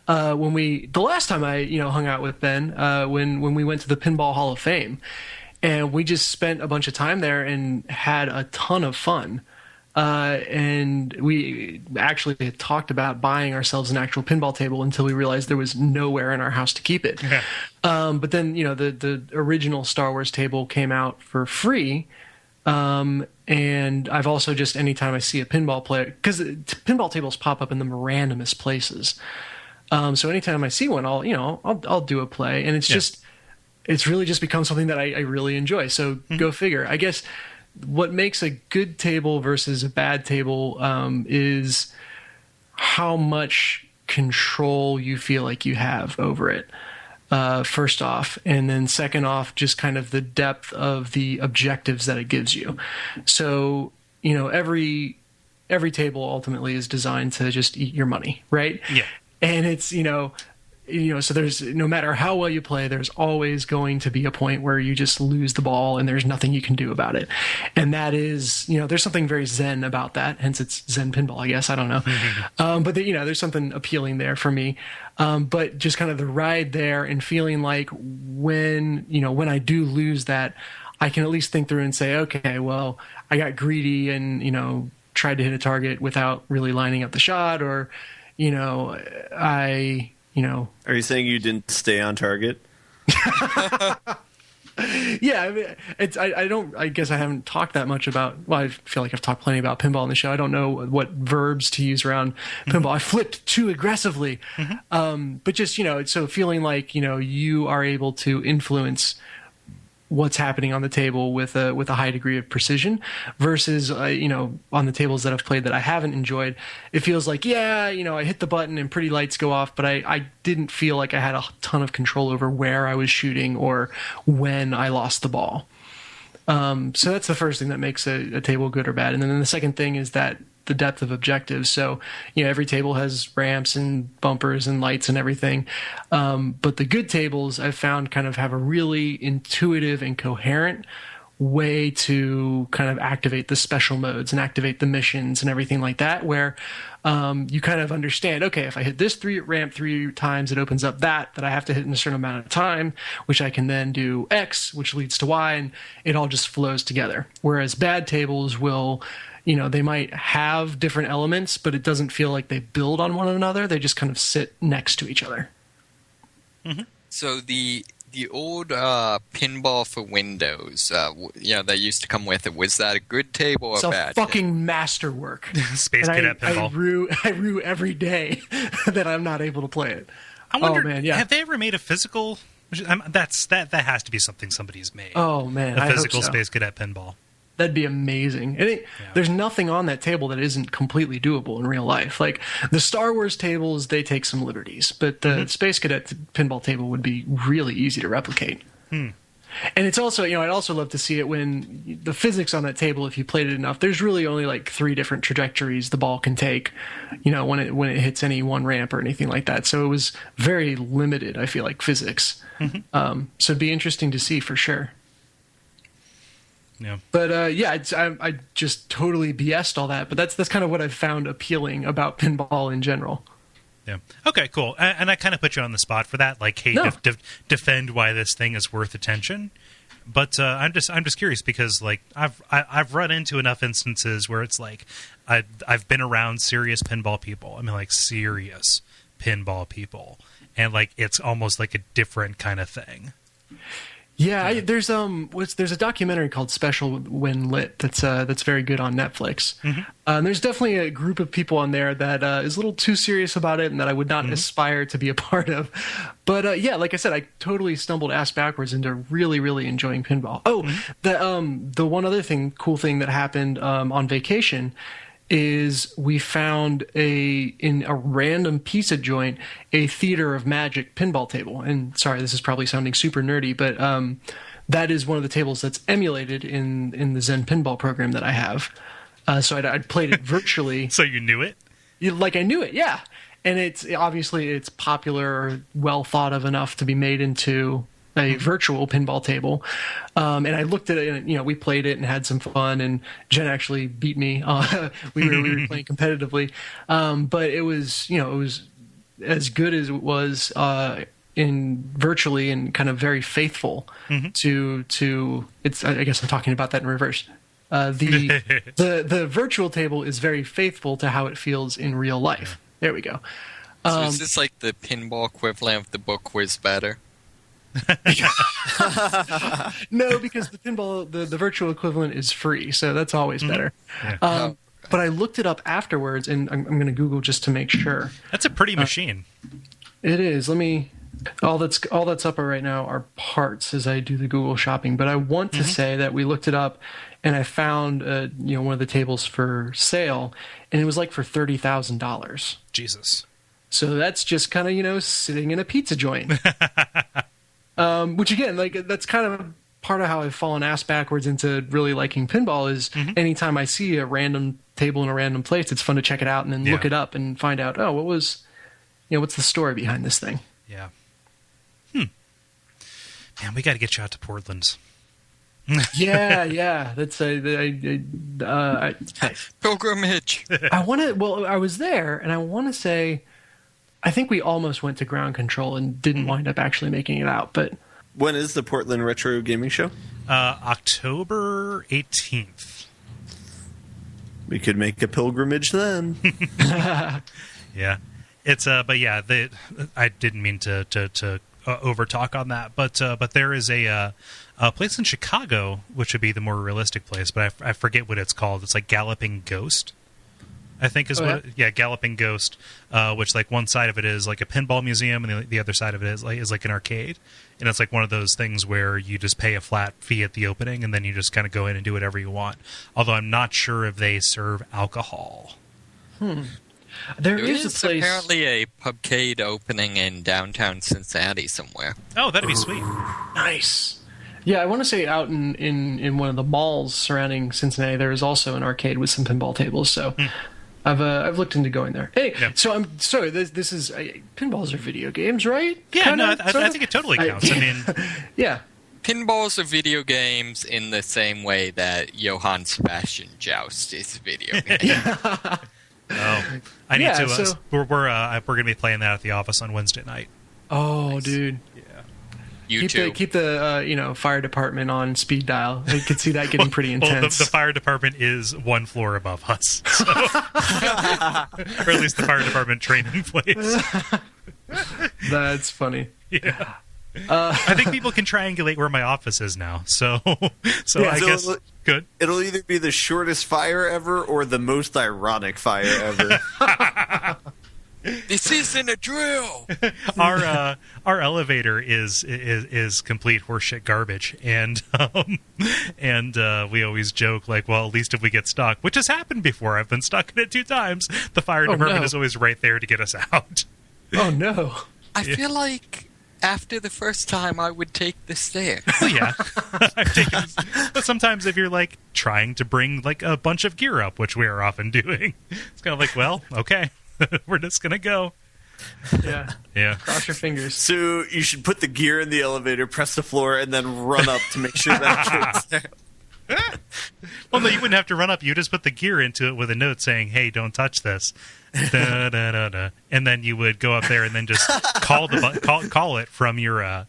the last time I hung out with Ben when we went to the Pinball Hall of Fame, and we just spent a bunch of time there and had a ton of fun. And we actually had talked about buying ourselves an actual pinball table until we realized there was nowhere in our house to keep it. Yeah. But then, the original Star Wars table came out for free. And I've also just, anytime I see a pinball player, because pinball tables pop up in the randomest places. So anytime I see one, I'll do a play, and it's really just become something that I really enjoy. So go figure. I guess what makes a good table versus a bad table is how much control you feel like you have over it, first off. And then second off, just kind of the depth of the objectives that it gives you. So, every table ultimately is designed to just eat your money, right? Yeah. And it's, so there's, no matter how well you play, there's always going to be a point where you just lose the ball and there's nothing you can do about it. And that is, there's something very zen about that. Hence it's Zen pinball, I guess. I don't know. But there's something appealing there for me. But just kind of the ride there and feeling like when I do lose that, I can at least think through and say, okay, well, I got greedy and, tried to hit a target without really lining up the shot, or, Are you saying you didn't stay on target? Yeah, I mean, I guess I haven't talked that much about, well, I feel like I've talked plenty about pinball on the show. I don't know what verbs to use around pinball. I flipped too aggressively. But just, so feeling like, you are able to influence what's happening on the table with a high degree of precision versus, on the tables that I've played that I haven't enjoyed, it feels like, I hit the button and pretty lights go off, but I didn't feel like I had a ton of control over where I was shooting or when I lost the ball. So that's the first thing that makes a table good or bad. And then the second thing is that the depth of objectives. So, every table has ramps and bumpers and lights and everything. But the good tables I've found kind of have a really intuitive and coherent way to kind of activate the special modes and activate the missions and everything like that, where you kind of understand, okay, if I hit this ramp 3 times, it opens up that I have to hit in a certain amount of time, which I can then do X, which leads to Y, and it all just flows together. Whereas bad tables will, they might have different elements, but it doesn't feel like they build on one another. They just kind of sit next to each other. So the old pinball for Windows, that used to come with it, was that a good table or It's a a bad fucking masterwork. Space And Cadet Pinball. I rue every day that I'm not able to play it. I wonder, man, yeah. have they ever made a physical? That has to be something somebody's made. Oh man, A I hope physical so. Space Cadet Pinball. That'd be amazing. There's nothing on that table that isn't completely doable in real life. Like the Star Wars tables, they take some liberties, but the Space Cadet pinball table would be really easy to replicate. And it's also, I'd also love to see it when the physics on that table, if you played it enough, there's really only like 3 different trajectories the ball can take, when it hits any one ramp or anything like that. So it was very limited, I feel like, physics. So it'd be interesting to see for sure. Yeah. But I just totally BS'd all that. But that's kind of what I've found appealing about pinball in general. Yeah. Okay, cool. And I kind of put you on the spot for that. Like, hey, defend why this thing is worth attention. But I'm just curious because like I've run into enough instances where it's like I've been around serious pinball people. I mean, like serious pinball people, and like it's almost like a different kind of thing. Yeah, there's a documentary called Special When Lit that's very good on Netflix. There's definitely a group of people on there that is a little too serious about it and that I would not aspire to be a part of. But like I said, I totally stumbled ass backwards into really, really enjoying pinball. The one other cool thing that happened on vacation is we found in a random pizza joint a Theater of Magic pinball table. And sorry, this is probably sounding super nerdy, but that is one of the tables that's emulated in the Zen pinball program that I have. So I'd played it virtually. So you knew it? Like I knew it, yeah. And it's popular or well thought of enough to be made into a virtual pinball table. And I looked at it and, we played it and had some fun, and Jen actually beat me. We were playing competitively. But it was, it was as good as it was, in virtually and kind of very faithful to it's, I guess I'm talking about that in reverse. The virtual table is very faithful to how it feels in real life. There we go. So is this like the pinball equivalent of the book Was Better? No, because the virtual equivalent is free, so that's always better. Yeah. But I looked it up afterwards, and I'm going to Google just to make sure. That's a pretty machine. It is. All that's up right now are parts as I do the Google shopping. But I want to say that we looked it up, and I found one of the tables for sale, and it was like for $30,000. Jesus. So that's just kind of sitting in a pizza joint. Which again, like that's kind of part of how I've fallen ass backwards into really liking pinball is anytime I see a random table in a random place, it's fun to check it out and then look it up and find out, what's the story behind this thing? Yeah. Man, we got to get you out to Portland. Yeah. That's pilgrimage. I was there and I want to say, I think we almost went to Ground Control and didn't wind up actually making it out. But when is the Portland Retro Gaming Show? October 18th. We could make a pilgrimage then. Yeah, it's but yeah, I didn't mean to overtalk on that, but there is a place in Chicago which would be the more realistic place, but I forget what it's called. It's like Galloping Ghost, I think is Galloping Ghost, which like one side of it is like a pinball museum and the other side of it is like an arcade, and it's like one of those things where you just pay a flat fee at the opening and then you just kind of go in and do whatever you want. Although I'm not sure if they serve alcohol. There is a place apparently a pubcade opening in downtown Cincinnati somewhere. Oh, that'd be sweet. Nice. Yeah, I want to say out in one of the malls surrounding Cincinnati, there is also an arcade with some pinball tables. So I've looked into going there. Hey, so I'm sorry. This is pinballs are video games, right? Yeah, I think it totally counts. I mean, yeah. Pinballs are video games in the same way that Johann Sebastian Joust is a video game. Oh, I need to. So, we're going to be playing that at the office on Wednesday night. Oh, nice. Dude. Yeah. Keep the fire department on speed dial. I could see that getting pretty intense. The fire department is one floor above us, so. Or at least the fire department training place. That's funny. Yeah. I think people can triangulate where my office is now, so I guess good. It'll either be the shortest fire ever or the most ironic fire ever. This isn't a drill. Our elevator is complete horseshit garbage, and we always joke like, well, at least if we get stuck, which has happened before. I've been stuck in it 2 times. The fire department is always right there to get us out. Oh no! I feel like after the first time, I would take the stairs. Well, yeah, I've taken. But sometimes if you're like trying to bring like a bunch of gear up, which we are often doing, it's kind of like, well, okay, we're just gonna go. Yeah. Cross your fingers. So you should put the gear in the elevator, press the floor, and then run up to make sure that it's there. Well, no, you wouldn't have to run up. You just put the gear into it with a note saying, "Hey, don't touch this," da, da, da, da. And then you would go up there and then just call it from your,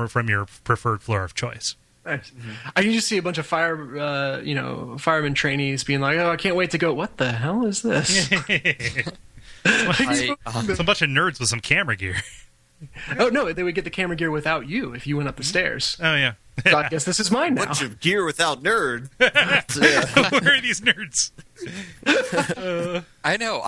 from your preferred floor of choice. Nice. I can just see a bunch of fireman trainees being like, "Oh, I can't wait to go." What the hell is this? It's a bunch of nerds with some camera gear. Oh no, they would get the camera gear without you if you went up the stairs. Oh yeah. So I guess this is mine now. Bunch of gear without nerd. Where are these nerds? I know.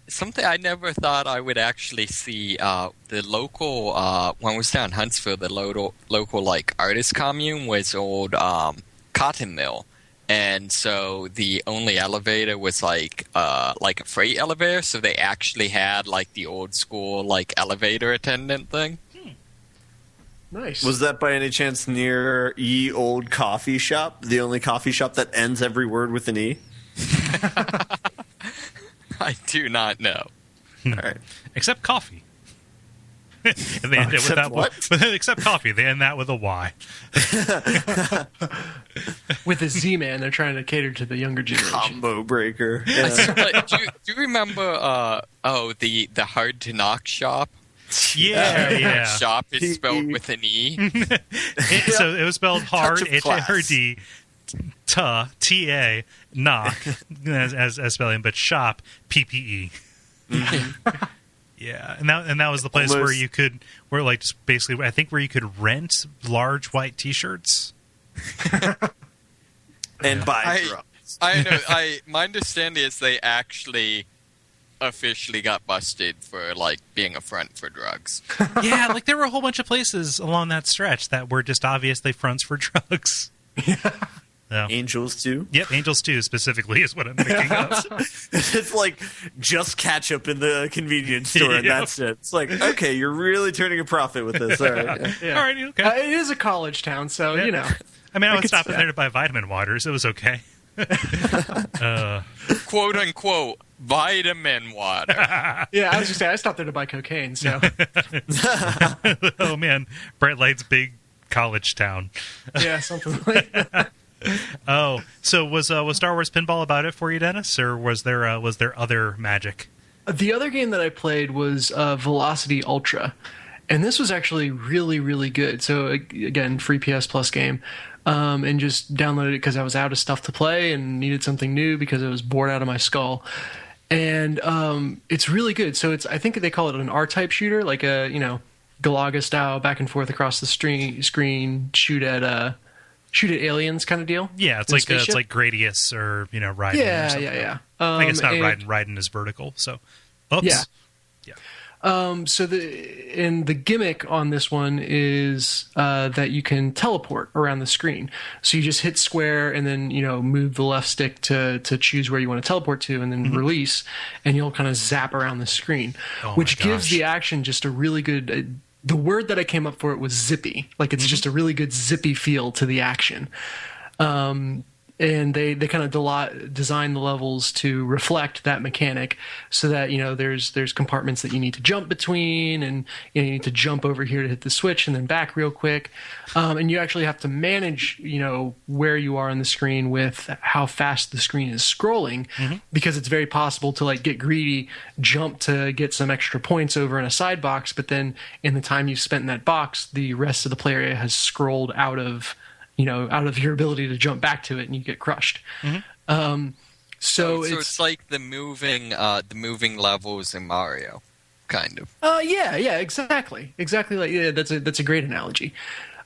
Something I never thought I would actually see. The local when I was down in Huntsville, the local like artist commune was old cotton mill, and so the only elevator was like a freight elevator. So they actually had like the old school like elevator attendant thing. Nice. Was that by any chance near Ye Old Coffee Shop? The only coffee shop that ends every word with an E? I do not know. All right. Except coffee. And they end it with that what? Except coffee. They end that with a Y. With a Z-Man, they're trying to cater to the younger generation. Combo breaker. Yeah. do you remember? The Hard to Knock shop. Yeah. Shop is spelled with an E. So it was spelled hard, Touch of class. H-A-R-D, T-A, knock, as spelling, but shop, P-P-E. Yeah, and that was the place where you could, just basically, I think where you could rent large white T-shirts. And buy drugs. I know. My understanding is they actually officially got busted for like being a front for drugs. Yeah, like there were a whole bunch of places along that stretch that were just obviously fronts for drugs. Yeah. Angels too? Yep, Angels 2 specifically is what I'm thinking of. It's like just ketchup in the convenience store, and that's it. It's like, okay, you're really turning a profit with this. All right. Yeah. All right, okay. It is a college town, so, Yeah. you know. I mean, I would stop in there to buy vitamin waters. It was okay. Quote unquote vitamin water. Yeah, I was just saying, I stopped there to buy cocaine, so. Oh, man. Bright Light's big college town. Yeah, something like that. Oh, so was Star Wars Pinball about it for you, Dennis, or was there other magic? The other game that I played was Velocity Ultra, and this was actually really, really good. So again, free PS Plus game, and just downloaded it because I was out of stuff to play and needed something new because I was bored out of my skull. And it's really good. So I think they call it an R-type shooter, like a Galaga style, back and forth across the screen, shoot at aliens kind of deal. Yeah, it's like Gradius or Raiden. Yeah, or something. yeah. I guess not Raiden. Raiden is vertical. So, oops. Yeah. Yeah. So the gimmick on this one is that you can teleport around the screen. So you just hit square and then move the left stick to choose where you want to teleport to, and then release, and you'll kind of zap around the screen, which gives the action just a really good. The word that I came up for it was zippy. Like it's just a really good zippy feel to the action. And they kind of design the levels to reflect that mechanic, so that there's compartments that you need to jump between, and you need to jump over here to hit the switch and then back real quick, and you actually have to manage where you are on the screen with how fast the screen is scrolling, because it's very possible to like get greedy, jump to get some extra points over in a side box, but then in the time you've spent in that box, the rest of the play area has scrolled out of your ability to jump back to it, and you get crushed. So it's like the moving levels in Mario, kind of. Yeah, exactly. Like that's a great analogy.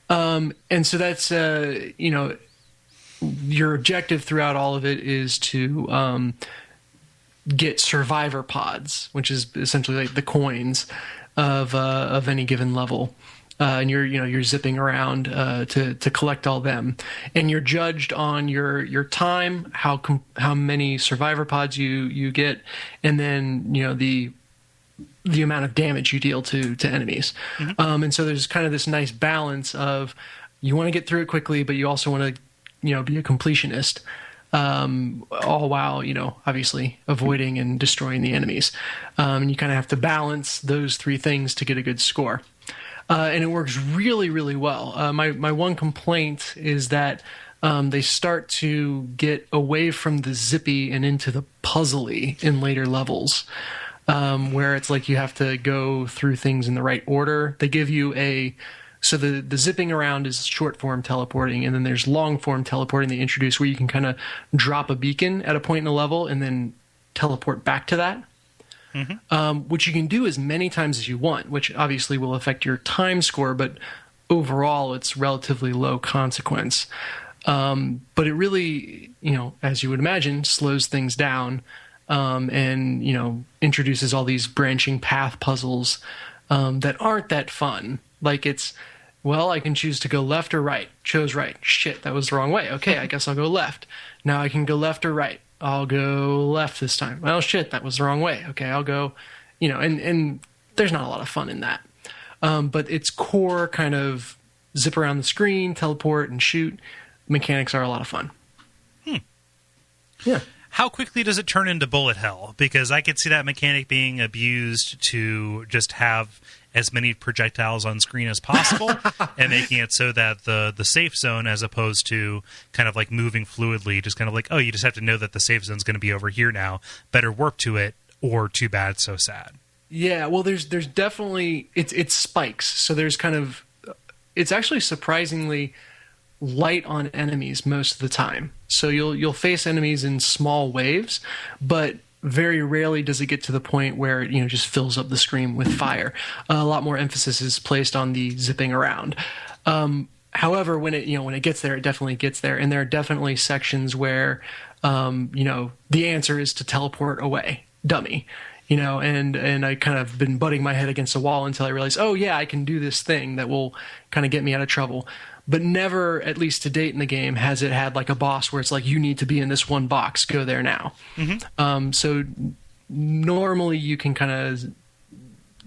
And so that's your objective throughout all of it is to get survivor pods, which is essentially like the coins of any given level. And you're zipping around to collect all them, and you're judged on your time, how many survivor pods you get, and then the amount of damage you deal to enemies. Mm-hmm. And so there's kind of this nice balance of you want to get through it quickly, but you also want to be a completionist, all while obviously avoiding and destroying the enemies. And you kind of have to balance those three things to get a good score. And it works really, really well. My one complaint is that they start to get away from the zippy and into the puzzly in later levels, where it's like you have to go through things in the right order. They give you so the zipping around is short form teleporting, and then there's long form teleporting they introduce where you can kind of drop a beacon at a point in the level and then teleport back to that. Mm-hmm. Which you can do as many times as you want, which obviously will affect your time score, but overall it's relatively low consequence. But it really, as you would imagine, slows things down, and introduces all these branching path puzzles that aren't that fun. Like I can choose to go left or right. Chose right. Shit, that was the wrong way. Okay, I guess I'll go left. Now I can go left or right. I'll go left this time. Well, shit, that was the wrong way. Okay, I'll go, and there's not a lot of fun in that. But its core kind of zip around the screen, teleport, and shoot mechanics are a lot of fun. Yeah. How quickly does it turn into bullet hell? Because I could see that mechanic being abused to just have as many projectiles on screen as possible and making it so that the safe zone, as opposed to kind of like moving fluidly, just kind of like, oh, you just have to know that the safe zone's going to be over here now. Better warp to it, or too bad, so sad. Yeah, well, there's definitely it's spikes. So there's it's actually surprisingly light on enemies most of the time. So you'll face enemies in small waves, but very rarely does it get to the point where it just fills up the screen with fire. A lot more emphasis is placed on the zipping around. However, when it gets there, it definitely gets there, and there are definitely sections where the answer is to teleport away, dummy. And I kind of been butting my head against a wall until I realized, oh yeah, I can do this thing that will kind of get me out of trouble. But never, at least to date in the game, has it had like a boss where it's like, you need to be in this one box, go there now. Mm-hmm. So normally you can kind of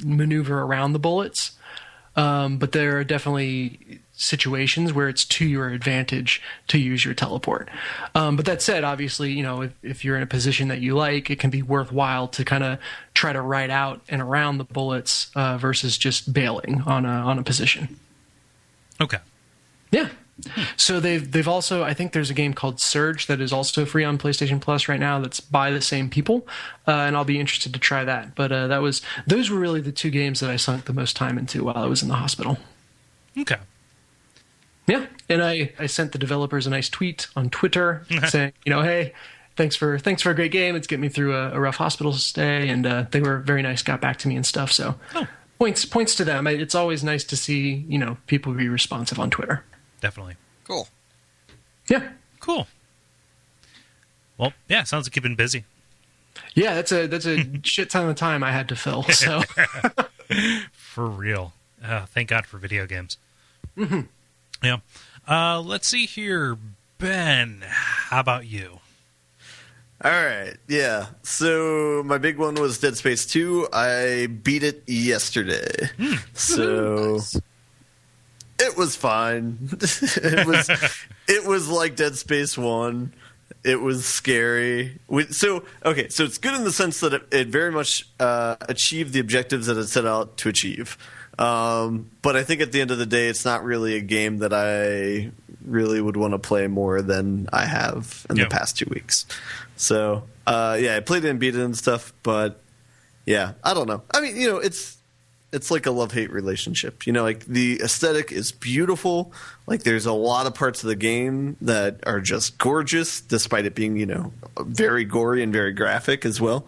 maneuver around the bullets, but there are definitely situations where it's to your advantage to use your teleport. But that said, obviously, if you're in a position that you like, it can be worthwhile to kind of try to ride out and around the bullets versus just bailing on a position. Okay. Yeah. So they've also, I think there's a game called Surge that is also free on PlayStation Plus right now that's by the same people, and I'll be interested to try that. But those were really the two games that I sunk the most time into while I was in the hospital. Okay. Yeah, and I sent the developers a nice tweet on Twitter saying, hey, thanks for a great game. It's getting me through a rough hospital stay, and they were very nice, got back to me and stuff. So points to them. It's always nice to see people be responsive on Twitter. Definitely. Cool. Yeah. Cool. Well, yeah, sounds like you've been busy. Yeah, that's a shit ton of time I had to fill. So for real. Thank God for video games. Mm-hmm. Yeah. Let's see here, Ben. How about you? All right. Yeah. So my big one was Dead Space 2. I beat it yesterday. So it was fine. It was like Dead Space 1. It was scary. So it's good in the sense that it very much achieved the objectives that it set out to achieve. But I think at the end of the day, it's not really a game that I really would want to play more than I have in the past 2 weeks. So, I played it and beat it and stuff, but yeah, I don't know. I mean, it's like a love-hate relationship. Like the aesthetic is beautiful. Like there's a lot of parts of the game that are just gorgeous, despite it being, very gory and very graphic as well.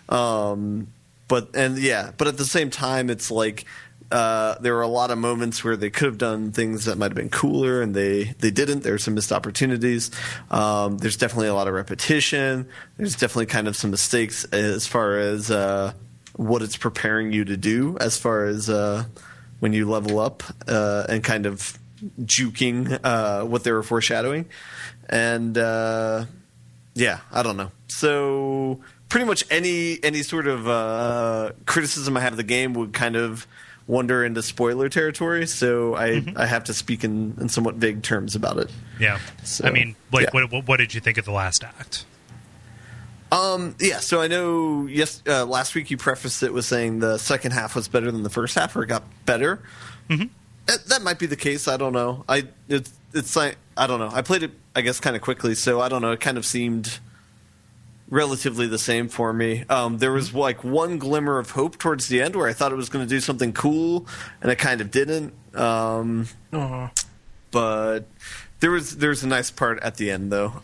But at the same time, it's like there were a lot of moments where they could have done things that might have been cooler, and they didn't. There were some missed opportunities. There's definitely a lot of repetition. There's definitely kind of some mistakes as far as what it's preparing you to do, as far as when you level up and kind of juking what they were foreshadowing. And yeah, I don't know. So pretty much any sort of criticism I have of the game would kind of wander into spoiler territory, so I have to speak in somewhat vague terms about it. Yeah. So, I mean, like, yeah. what did you think of the last act? Yeah, so I know last week you prefaced it with saying the second half was better than the first half, or it got better. Mm-hmm. That might be the case. I don't know. It's like, I don't know. I played it, I guess, kind of quickly, so I don't know. It kind of seemed relatively the same for me. There was like one glimmer of hope towards the end where I thought it was going to do something cool, and it kind of didn't. But there was a nice part at the end, though.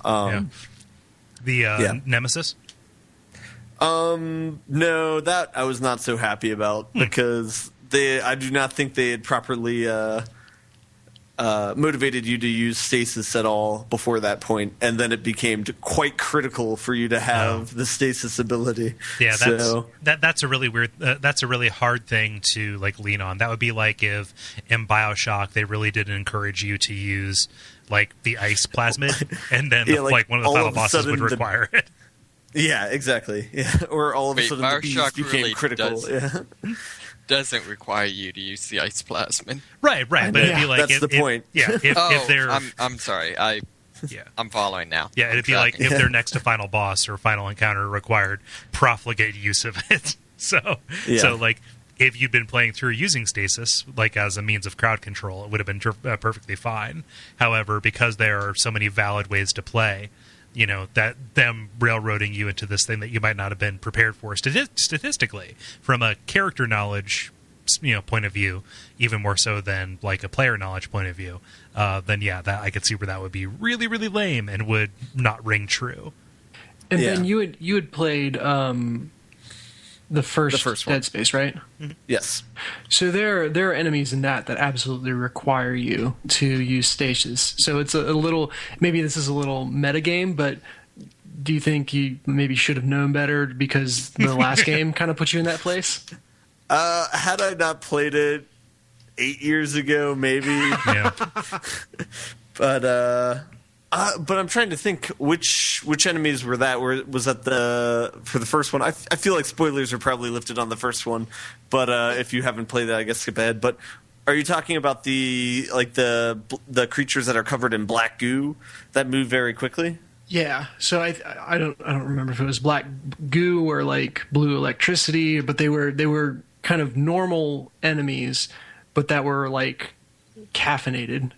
Nemesis? No, that I was not so happy about because I do not think they had properly motivated you to use stasis at all before that point, and then it became quite critical for you to have the stasis ability. Yeah, that's a really weird. That's a really hard thing to like lean on. That would be like if in BioShock they really didn't encourage you to use like the ice plasmid, and then like one of the final bosses would require it. Yeah, exactly. Yeah, or all of a sudden the bees became really critical. Doesn't require you to use the ice plasmid. Right. But it'd be like that's the point. Yeah, if they're I'm sorry. I'm following now. Yeah, it'd be like if their next to final boss or final encounter required profligate use of it. So like if you'd been playing through using stasis like as a means of crowd control, it would have been perfectly fine. However, because there are so many valid ways to play, you know, that them railroading you into this thing that you might not have been prepared for statistically from a character knowledge, you know, point of view, even more so than like a player knowledge point of view, then that I could see where that would be really, really lame and would not ring true. And then you had played the first one. Dead Space, right? Mm-hmm. Yes. So there are enemies in that absolutely require you to use stasis. So it's a little, maybe this is a little metagame, but do you think you maybe should have known better because the last game kind of put you in that place? Had I not played it 8 years ago, maybe. Yeah. But I'm trying to think which enemies were that. Was that for the first one? I feel like spoilers are probably lifted on the first one, but if you haven't played that, I guess skip ahead. But are you talking about the creatures that are covered in black goo that move very quickly? Yeah. So I don't remember if it was black goo or like blue electricity, but they were kind of normal enemies, but that were like caffeinated.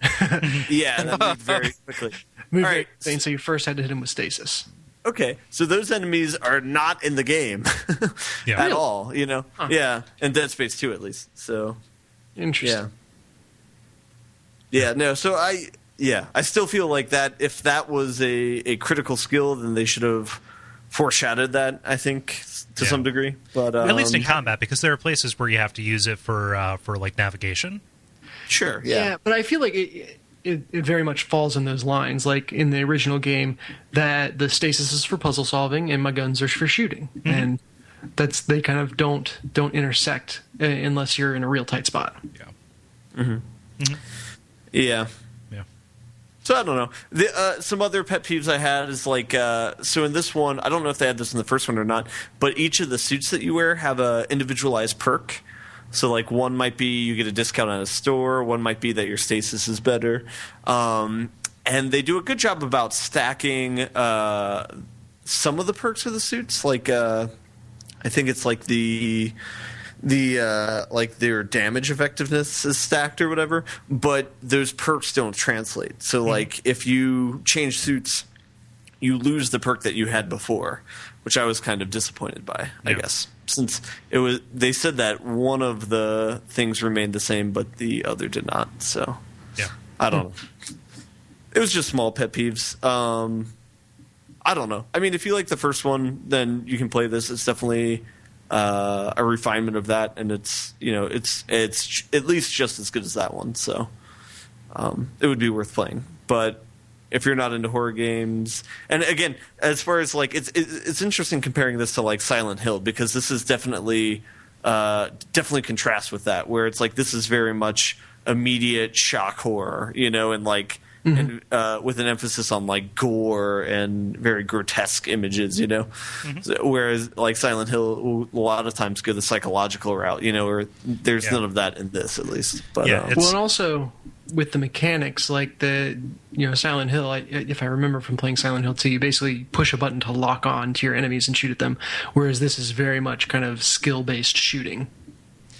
Yeah, that moved very quickly. Right. So you first had to hit him with stasis. Okay, so those enemies are not in the game at all, you know? Huh. Yeah, in Dead Space 2 at least. So interesting. Yeah, no, so I still feel like that if that was a critical skill, then they should have foreshadowed that, I think, to some degree. But at least in combat, because there are places where you have to use it for like navigation. Sure, yeah. But I feel like it very much falls in those lines. Like in the original game, that the stasis is for puzzle solving and my guns are for shooting, and they kind of don't intersect unless you're in a real tight spot. Yeah. So I don't know. Some other pet peeves I had is like so in this one, I don't know if they had this in the first one or not, but each of the suits that you wear have a individualized perk. So, like, one might be you get a discount at a store. One might be that your stasis is better. And they do a good job about stacking some of the perks of the suits. Like, I think it's like like their damage effectiveness is stacked or whatever. But those perks don't translate. So, like, if you change suits, you lose the perk that you had before, which I was kind of disappointed by, I guess. Since they said that one of the things remained the same, but the other did not. So, I don't know. It was just small pet peeves. I don't know. I mean, if you like the first one, then you can play this. It's definitely a refinement of that, and it's at least just as good as that one. So it would be worth playing. But if you're not into horror games, and again, as far as like it's interesting comparing this to like Silent Hill, because this is definitely contrasts with that, where it's like this is very much immediate shock horror, and like. And with an emphasis on like gore and very grotesque images, So, whereas like Silent Hill will a lot of times go the psychological route, or there's none of that in this, at least. But well, and also with the mechanics, like the Silent Hill, if I remember from playing Silent Hill 2, you basically push a button to lock on to your enemies and shoot at them, whereas this is very much kind of skill-based shooting.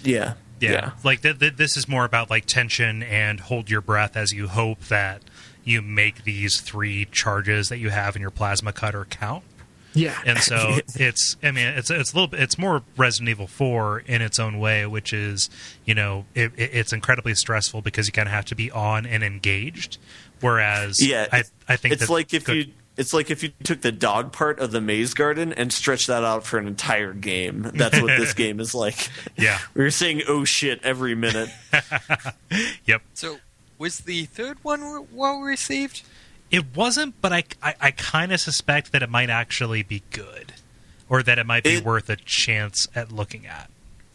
Yeah. Like this is more about like tension and hold your breath as you hope that you make these 3 charges that you have in your plasma cutter count. Yeah. And so it's a little bit, it's more Resident Evil 4 in its own way, which is, it's incredibly stressful because you kind of have to be on and engaged. Whereas I think it's like if you took the dog part of the Maze Garden and stretched that out for an entire game. That's what this game is like. Yeah. We're saying, oh shit, every minute. Yep. So was the third one well received? It wasn't, but I kind of suspect that it might actually be good. Or that it might be worth a chance at looking at.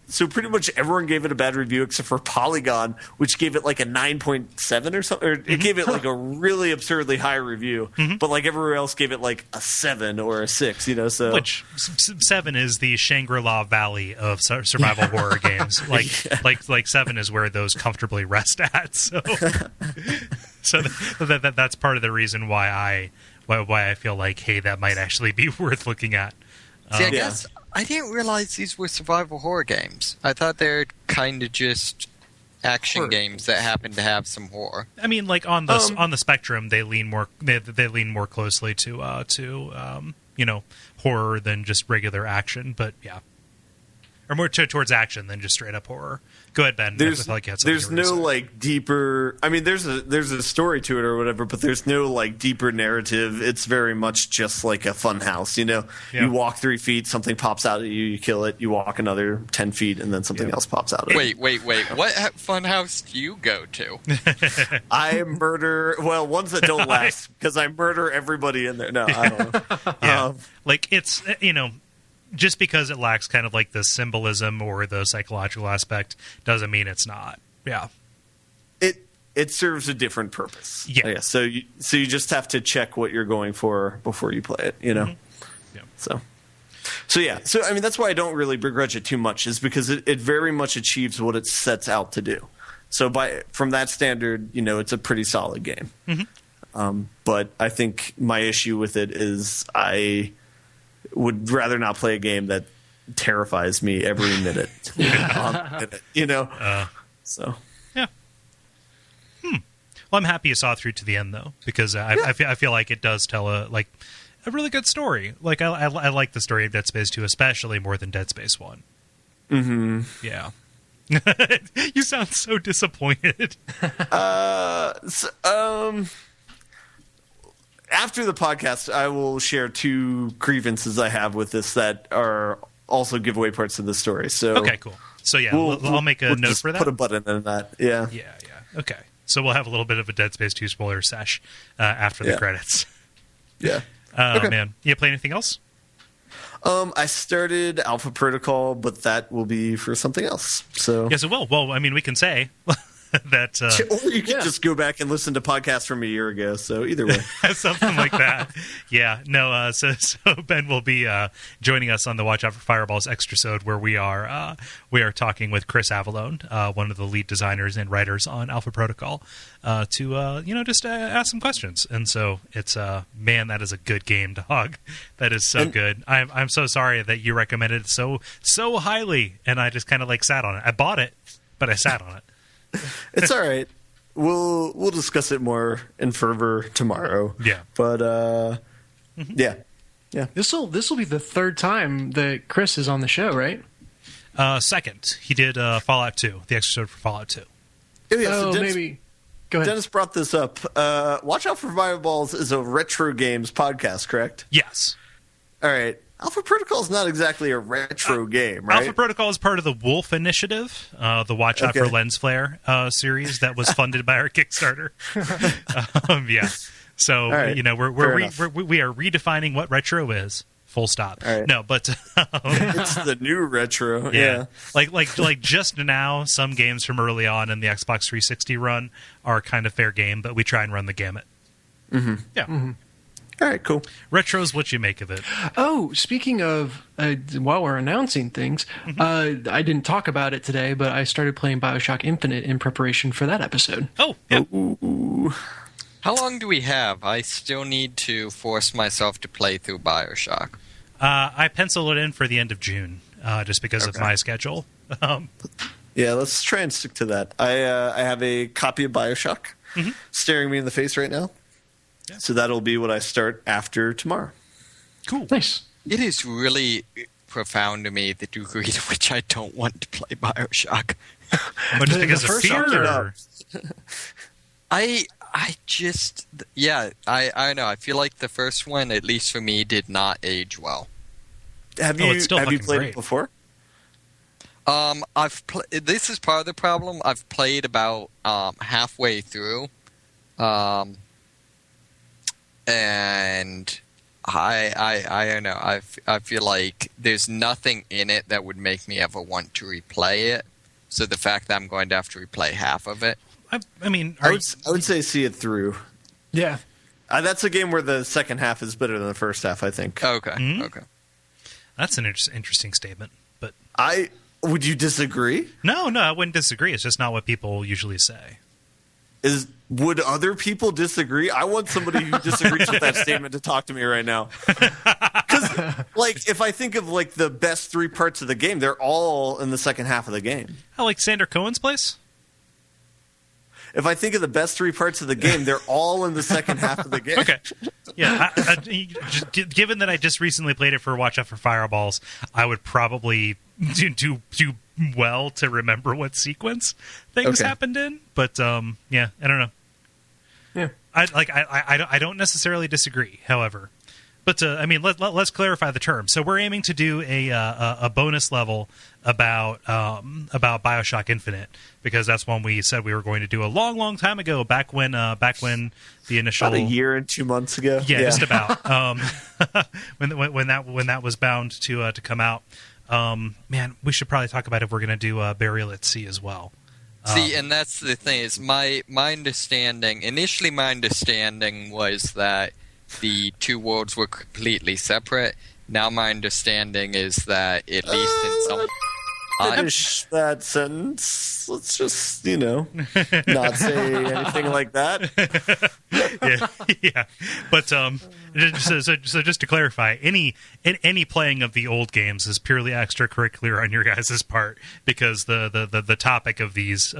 So pretty much everyone gave it a bad review except for Polygon, which gave it like a 9.7 or something. Or it gave it like a really absurdly high review, but like everywhere else gave it like a 7 or a 6. So which 7 is the Shangri-La Valley of survival horror games. Like 7 is where those comfortably rest at. So that's part of the reason why I feel like, hey, that might actually be worth looking at. See, I guess I didn't realize these were survival horror games. I thought they're kind of just action games that happen to have some horror. I mean, like on the spectrum, they lean more closely to horror than just regular action. But yeah, or more towards action than just straight up horror. Go ahead, Ben. There's no like deeper. I mean, there's a story to it or whatever, but there's no like deeper narrative. It's very much just like a fun house. You walk 3 feet, something pops out at you, you kill it. You walk another 10 feet, and then something else pops out. At Wait. What fun house do you go to? I murder. Well, ones that don't last because I murder everybody in there. No, I don't know. Yeah. Like it's just because it lacks kind of like the symbolism or the psychological aspect doesn't mean it's not. Yeah. It serves a different purpose. Yeah. So you just have to check what you're going for before you play it, Yeah. So yeah. So I mean that's why I don't really begrudge it too much, is because it very much achieves what it sets out to do. So from that standard, it's a pretty solid game. Mm-hmm. But I think my issue with it is I would rather not play a game that terrifies me every minute. So yeah. Well, I'm happy you saw through to the end though, because I feel like it does tell a really good story. Like I like the story of Dead Space 2 especially more than Dead Space 1. Mm-hmm. Yeah. You sound so disappointed. After the podcast, I will share 2 grievances I have with this that are also giveaway parts of the story. So okay, cool. So yeah, I'll make a note for that. Put a button in that. Yeah. Okay. So we'll have a little bit of a Dead Space 2 spoiler sesh after the credits. Yeah. Okay. Man, you play anything else? I started Alpha Protocol, but that will be for something else. So yes, it will. Well, I mean, we can say that, or you can just go back and listen to podcasts from a year ago. So either way, something like that. Yeah. No. So Ben will be joining us on the Watch Out for Fireballs extrasode, where we are talking with Chris Avallone, one of the lead designers and writers on Alpha Protocol, to just ask some questions. And so it's man, that is a good game, dog. That is so good. I'm so sorry that you recommended it so highly, and I just kind of like sat on it. I bought it, but I sat on it. It's all right. We'll discuss it more in fervor tomorrow. Yeah. But yeah. This will be the 3rd time that Chris is on the show, right? Second, he did Fallout 2, the episode for Fallout 2. So maybe. Go ahead. Dennis brought this up. Watch Out for Fireballs is a retro games podcast, correct? Yes. All right. Alpha Protocol is not exactly a retro game, right? Alpha Protocol is part of the Wolf Initiative, the Watch Out for Lens Flare series that was funded by our Kickstarter. Yeah. So, right. we are redefining what retro is. Full stop. All right. No, but it's the new retro. Yeah. Like just now, some games from early on in the Xbox 360 run are kind of fair game, but we try and run the gamut. Mm-hmm. Yeah. Mm-hmm. All right, cool. Retro's what you make of it. Oh, speaking of, while we're announcing things, I didn't talk about it today, but I started playing BioShock Infinite in preparation for that episode. Oh, yeah. Ooh. How long do we have? I still need to force myself to play through BioShock. I penciled it in for the end of June, just because of my schedule. Yeah, let's try and stick to that. I have a copy of BioShock staring me in the face right now. Yeah. So that'll be what I start after tomorrow. Cool. Nice. It is really profound to me the degree to which I don't want to play BioShock. But just because of fear? Or? I just, I know. I feel like the first one, at least for me, did not age well. Have you played great. it before? This is part of the problem. I've played about halfway through. And I don't know. I feel like there's nothing in it that would make me ever want to replay it. So the fact that I'm going to have to replay half of it. I mean, I would say see it through. Yeah. That's a game where the second half is better than the first half, I think. Okay. Mm-hmm. Okay. That's an interesting statement. But would you disagree? No, I wouldn't disagree. It's just not what people usually say. Would other people disagree? I want somebody who disagrees with that statement to talk to me right now. Because, if I think of the best three parts of the game, they're all in the second half of the game. I like Sander Cohen's place. If I think of the best three parts of the game, they're all in the second half of the game. Okay. Yeah. Given that I just recently played it for Watch Out for Fireballs, I would probably do well to remember what sequence things happened in. But I don't know. Yeah. I don't necessarily disagree. However, but let's clarify the term. So we're aiming to do a bonus level about BioShock Infinite, because that's one we said we were going to do a long time ago, back when the initial, about a year and 2 months ago. Yeah. Just about when that was bound to come out. Man, we should probably talk about if we're going to do Burial at Sea as well. See, and that's the thing is my understanding. Initially, my understanding was that the two worlds were completely separate. Now, my understanding is that at least in some. Finish that sentence. Let's just, not say anything like that. Yeah. But so just to clarify, any playing of the old games is purely extracurricular on your guys' part, because the topic of this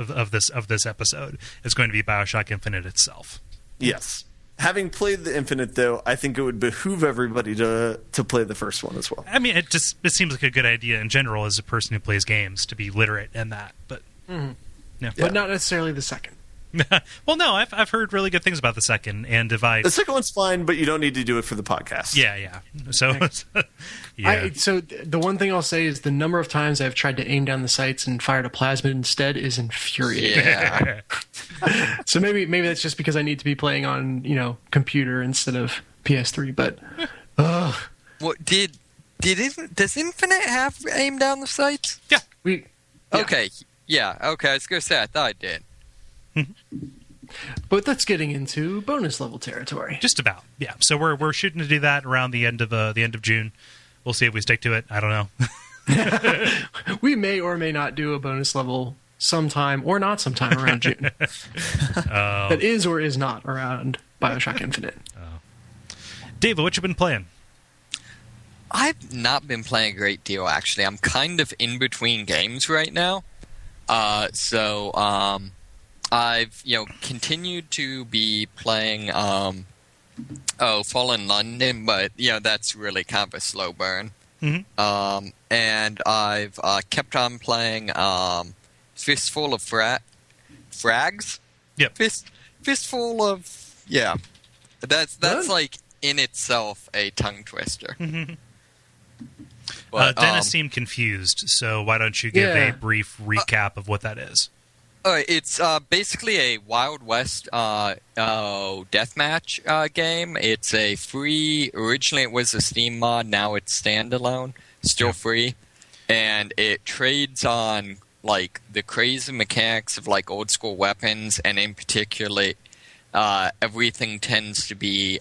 episode is going to be BioShock Infinite itself. Yes. Having played the Infinite, though, I think it would behoove everybody to play the first one as well. I mean, it seems like a good idea in general as a person who plays games to be literate in that, but but not necessarily the second. Well, no, I've heard really good things about the second, and the second one's fine, but you don't need to do it for the podcast. Yeah. So, yeah. So the one thing I'll say is the number of times I've tried to aim down the sights and fired a plasmid instead is infuriating. Yeah. So maybe that's just because I need to be playing on computer instead of PS3. But what does Infinite have aim down the sights? Yeah. Okay. Yeah. Okay. I was gonna say I thought it did. But that's getting into bonus level territory. Just about, yeah. So we're shooting to do that around the end of June. We'll see if we stick to it. I don't know. We may or may not do a bonus level sometime or not sometime around June. That is or is not around BioShock Infinite. David, what you been playing? I've not been playing a great deal, actually. I'm kind of in between games right now. I've continued to be playing Fallen London, but that's really kind of a slow burn. Mm-hmm. And I've kept on playing Fistful of Frags. Yep. Fistful of That's like in itself a tongue twister. Mm-hmm. But, Dennis seemed confused, so why don't you give a brief recap of what that is? It's basically a Wild West deathmatch game. It's a free. Originally, it was a Steam mod. Now it's standalone, still free, and it trades on like the crazy mechanics of like old school weapons, and in particular, everything tends to be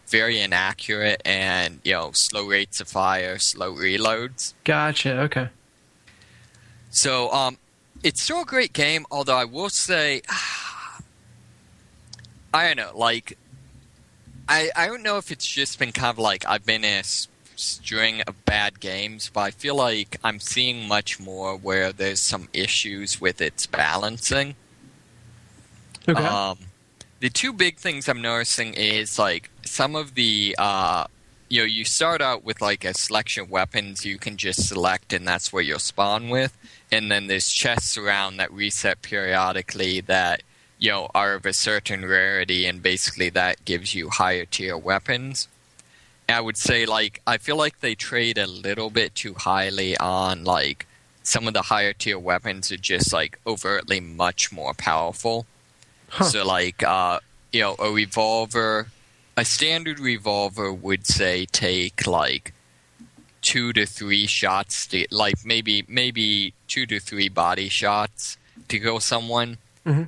very inaccurate and slow rates of fire, slow reloads. Gotcha. Okay. So it's still a great game, although I will say, I don't know, like, I don't know if it's just been kind of like I've been in a string of bad games, but I feel like I'm seeing much more where there's some issues with its balancing. Okay. The two big things I'm noticing is, like, some of the, you start out with, like, a selection of weapons you can just select, and that's what you'll spawn with. And then there's chests around that reset periodically that, are of a certain rarity, and basically that gives you higher tier weapons. And I would say, like, I feel like they trade a little bit too highly on, like, some of the higher tier weapons are just, like, overtly much more powerful. Huh. So, like, a revolver, a standard revolver would, say, take, like, 2 to 3 shots, maybe 2 to 3 body shots to kill someone,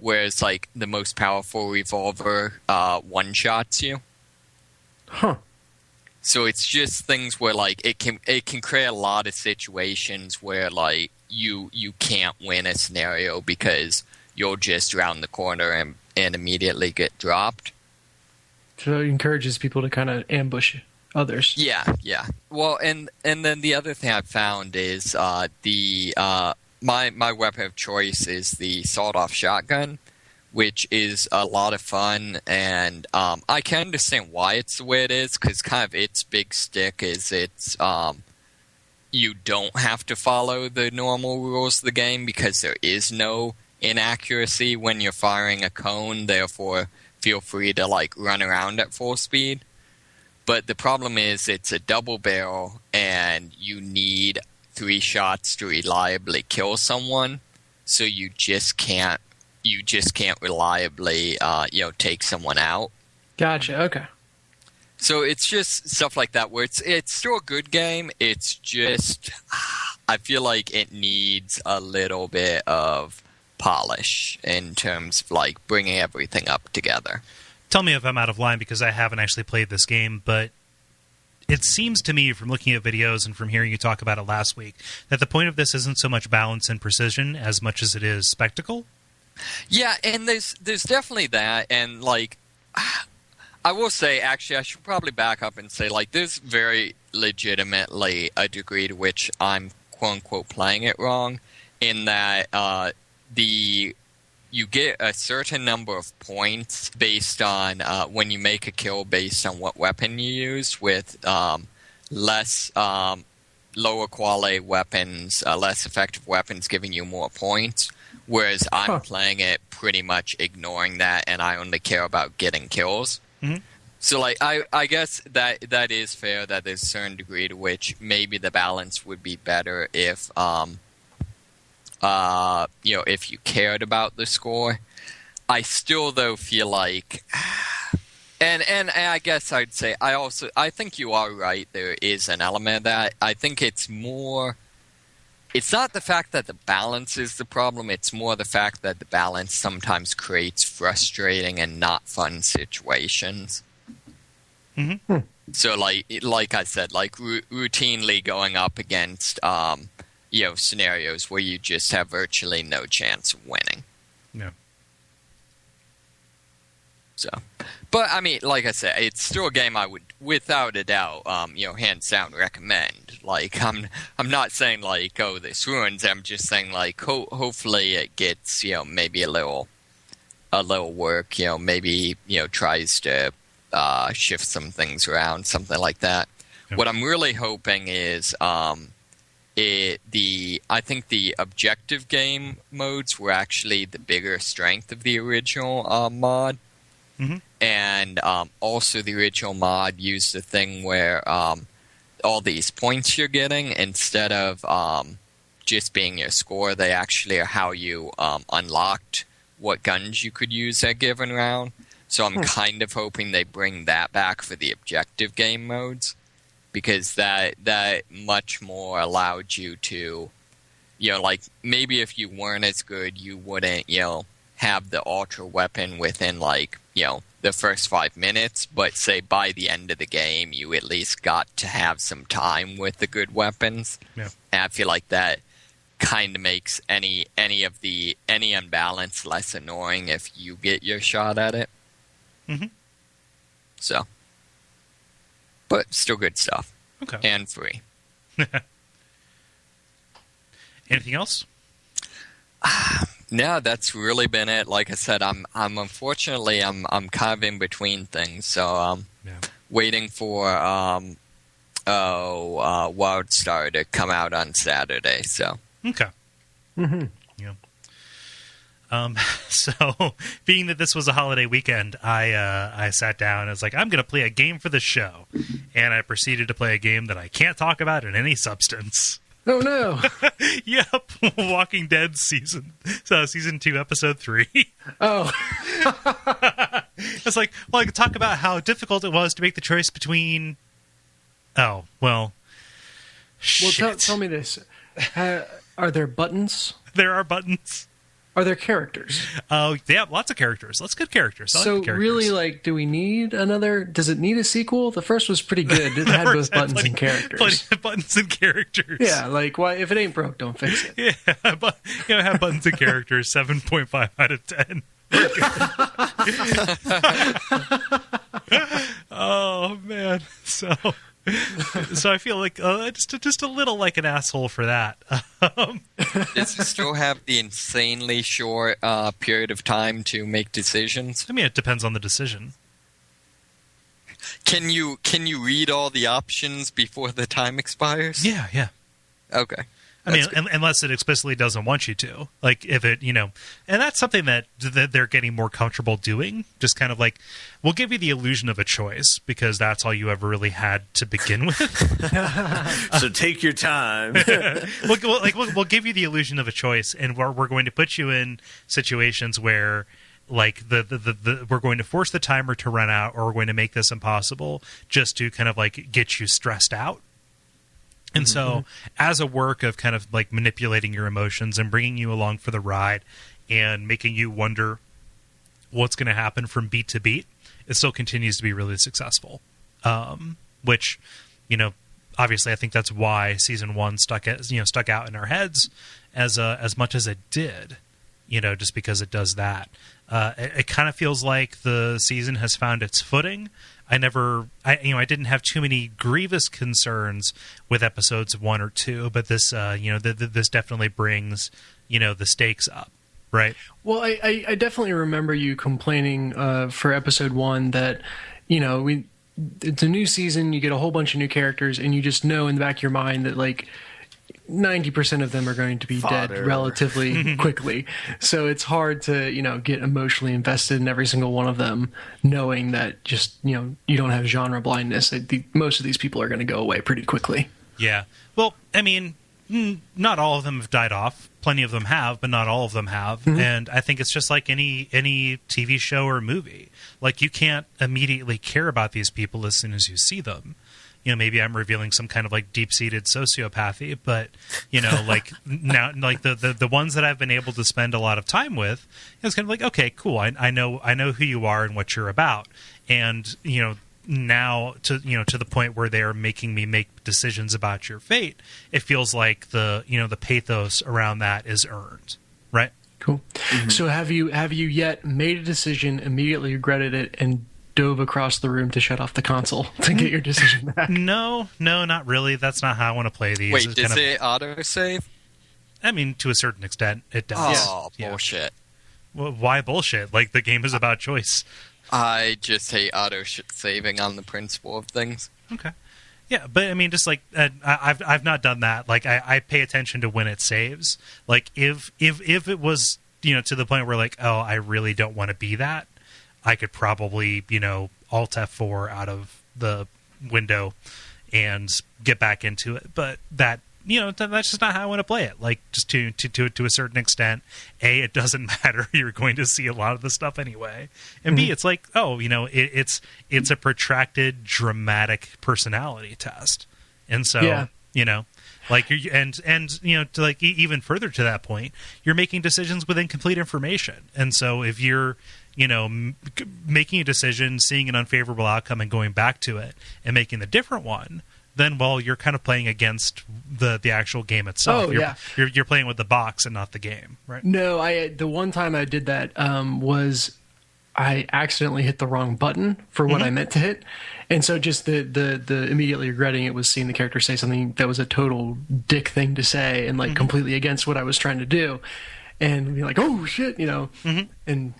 whereas, like, the most powerful revolver one-shots you. Huh. So it's just things where, like, it can create a lot of situations where, like, you can't win a scenario because you'll just round the corner and immediately get dropped. So it encourages people to kind of ambush others. Yeah. Well, and then the other thing I've found is my weapon of choice is the sawed-off shotgun, which is a lot of fun, and I can understand why it's the way it is, because kind of its big stick is it's you don't have to follow the normal rules of the game because there is no inaccuracy when you're firing a cone, therefore feel free to, like, run around at full speed. But the problem is it's a double barrel and you need 3 shots to reliably kill someone, so you just can't reliably take someone out. Gotcha. Okay. So it's just stuff like that where it's still a good game. It's just I feel like it needs a little bit of polish in terms of, like, bringing everything up together. Tell me if I'm out of line, because I haven't actually played this game, but it seems to me, from looking at videos and from hearing you talk about it last week, that the point of this isn't so much balance and precision as much as it is spectacle. Yeah, and there's definitely that, and, like, I will say, actually, I should probably back up and say, like, there's very legitimately a degree to which I'm, quote-unquote, playing it wrong, in that you get a certain number of points based on when you make a kill based on what weapon you use, with less lower quality weapons, less effective weapons giving you more points, whereas I'm playing it pretty much ignoring that, and I only care about getting kills. Mm-hmm. So, like, I guess that is fair, that there's a certain degree to which maybe the balance would be better if if you cared about the score. I still, though, feel like, and I guess I'd say I think you are right. There is an element of that. I think it's more. It's not the fact that the balance is the problem. It's more the fact that the balance sometimes creates frustrating and not fun situations. Mm-hmm. So, like I said, like routinely going up against scenarios where you just have virtually no chance of winning. Yeah. So, but I mean, like I said, it's still a game I would, without a doubt, hands down recommend. Like, I'm not saying, like, oh, this ruins. I'm just saying, like, hopefully it gets, maybe a little work. Maybe tries to shift some things around, something like that. Yeah. What I'm really hoping is I think the objective game modes were actually the bigger strength of the original mod. Mm-hmm. And also the original mod used a thing where all these points you're getting instead of just being your score. They actually are how you unlocked what guns you could use at given round. So I'm kind of hoping they bring that back for the objective game modes, because that much more allowed you to, like maybe if you weren't as good, you wouldn't, have the ultra weapon within the first 5 minutes, but say by the end of the game, you at least got to have some time with the good weapons. Yeah. And I feel like that kind of makes any unbalance less annoying if you get your shot at it. Mm-hmm. So, but still good stuff. Okay. And free. Anything else? No, that's really been it. Like I said, I'm unfortunately I'm kind of in between things, so waiting for Wildstar to come out on Saturday. So okay. Mm-hmm. Yeah. So, being that this was a holiday weekend, I sat down and was like, I'm going to play a game for the show. And I proceeded to play a game that I can't talk about in any substance. Oh, no. Yep. Walking Dead season 2, episode 3. Oh. It's like, well, I could talk about how difficult it was to make the choice between... Oh, well... Shit. Well, tell me this. Are there buttons? There are buttons. Are there characters? Oh, yeah, lots of characters. Lots of good characters. I like So the characters. really, do we need another? Does it need a sequel? The first was pretty good. It had both buttons and characters. Plenty of buttons and characters. Yeah, why? If it ain't broke, don't fix it. Yeah, but have buttons and characters. 7.5 out of 10. Oh man, so I feel like just a little like an asshole for that. Does it still have the insanely short period of time to make decisions? I mean, it depends on the decision. Can you read all the options before the time expires? Yeah. Okay. I mean, unless it explicitly doesn't want you to. Like, if it, and that's something that they're getting more comfortable doing. Just kind of like, we'll give you the illusion of a choice, because that's all you ever really had to begin with. So take your time. We'll give you the illusion of a choice, and we're going to put you in situations where, like, we're going to force the timer to run out, or we're going to make this impossible just to kind of, like, get you stressed out. And so, as a work of kind of like manipulating your emotions and bringing you along for the ride and making you wonder what's going to happen from beat to beat, it still continues to be really successful. Which, obviously, I think that's why season 1 stuck out in our heads as much as it did. Just because it does that. It kind of feels like the season has found its footing. I didn't have too many grievous concerns with episodes 1 or 2, but this, this definitely brings, the stakes up, right? Well, I definitely remember you complaining for episode 1 that, it's a new season, you get a whole bunch of new characters, and you just know in the back of your mind that, 90% of them are going to be dead relatively quickly. So it's hard to, get emotionally invested in every single one of them, knowing that just, you don't have genre blindness. Most of these people are going to go away pretty quickly. Yeah. Well, I mean, not all of them have died off. Plenty of them have, but not all of them have. Mm-hmm. And I think it's just like any TV show or movie. Like, you can't immediately care about these people as soon as you see them. Maybe I'm revealing some kind of like deep-seated sociopathy, but now, like the ones that I've been able to spend a lot of time with, it's kind of like, okay, cool. I know who you are and what you're about, and now to the point where they are making me make decisions about your fate. It feels like the pathos around that is earned, right? Cool. Mm-hmm. So have you yet made a decision, immediately regretted it, and dove across the room to shut off the console to get your decision back? No, not really. That's not how I want to play these. Wait, does it autosave? I mean, to a certain extent, it does. Oh, yeah. Bullshit. Well, why bullshit? Like, the game is about choice. I just hate auto-saving on the principle of things. Okay. Yeah, but I mean, just like, I've not done that. Like, I pay attention to when it saves. Like, if it was, to the point where, like, oh, I really don't want to be that, I could probably, Alt F4 out of the window and get back into it. But that, that's just not how I want to play it. Like, just to a certain extent, A, it doesn't matter. You're going to see a lot of the stuff anyway. And B, it's like, it's a protracted, dramatic personality test. And so, like, to like even further to that point, you're making decisions with incomplete information. And so if you're, making a decision, seeing an unfavorable outcome and going back to it and making the different one, then, well, you're kind of playing against the actual game itself. You're playing with the box and not the game, right? No, the one time I did that was I accidentally hit the wrong button for what I meant to hit. And so just the immediately regretting it was seeing the character say something that was a total dick thing to say and like completely against what I was trying to do. And be like, oh, shit, and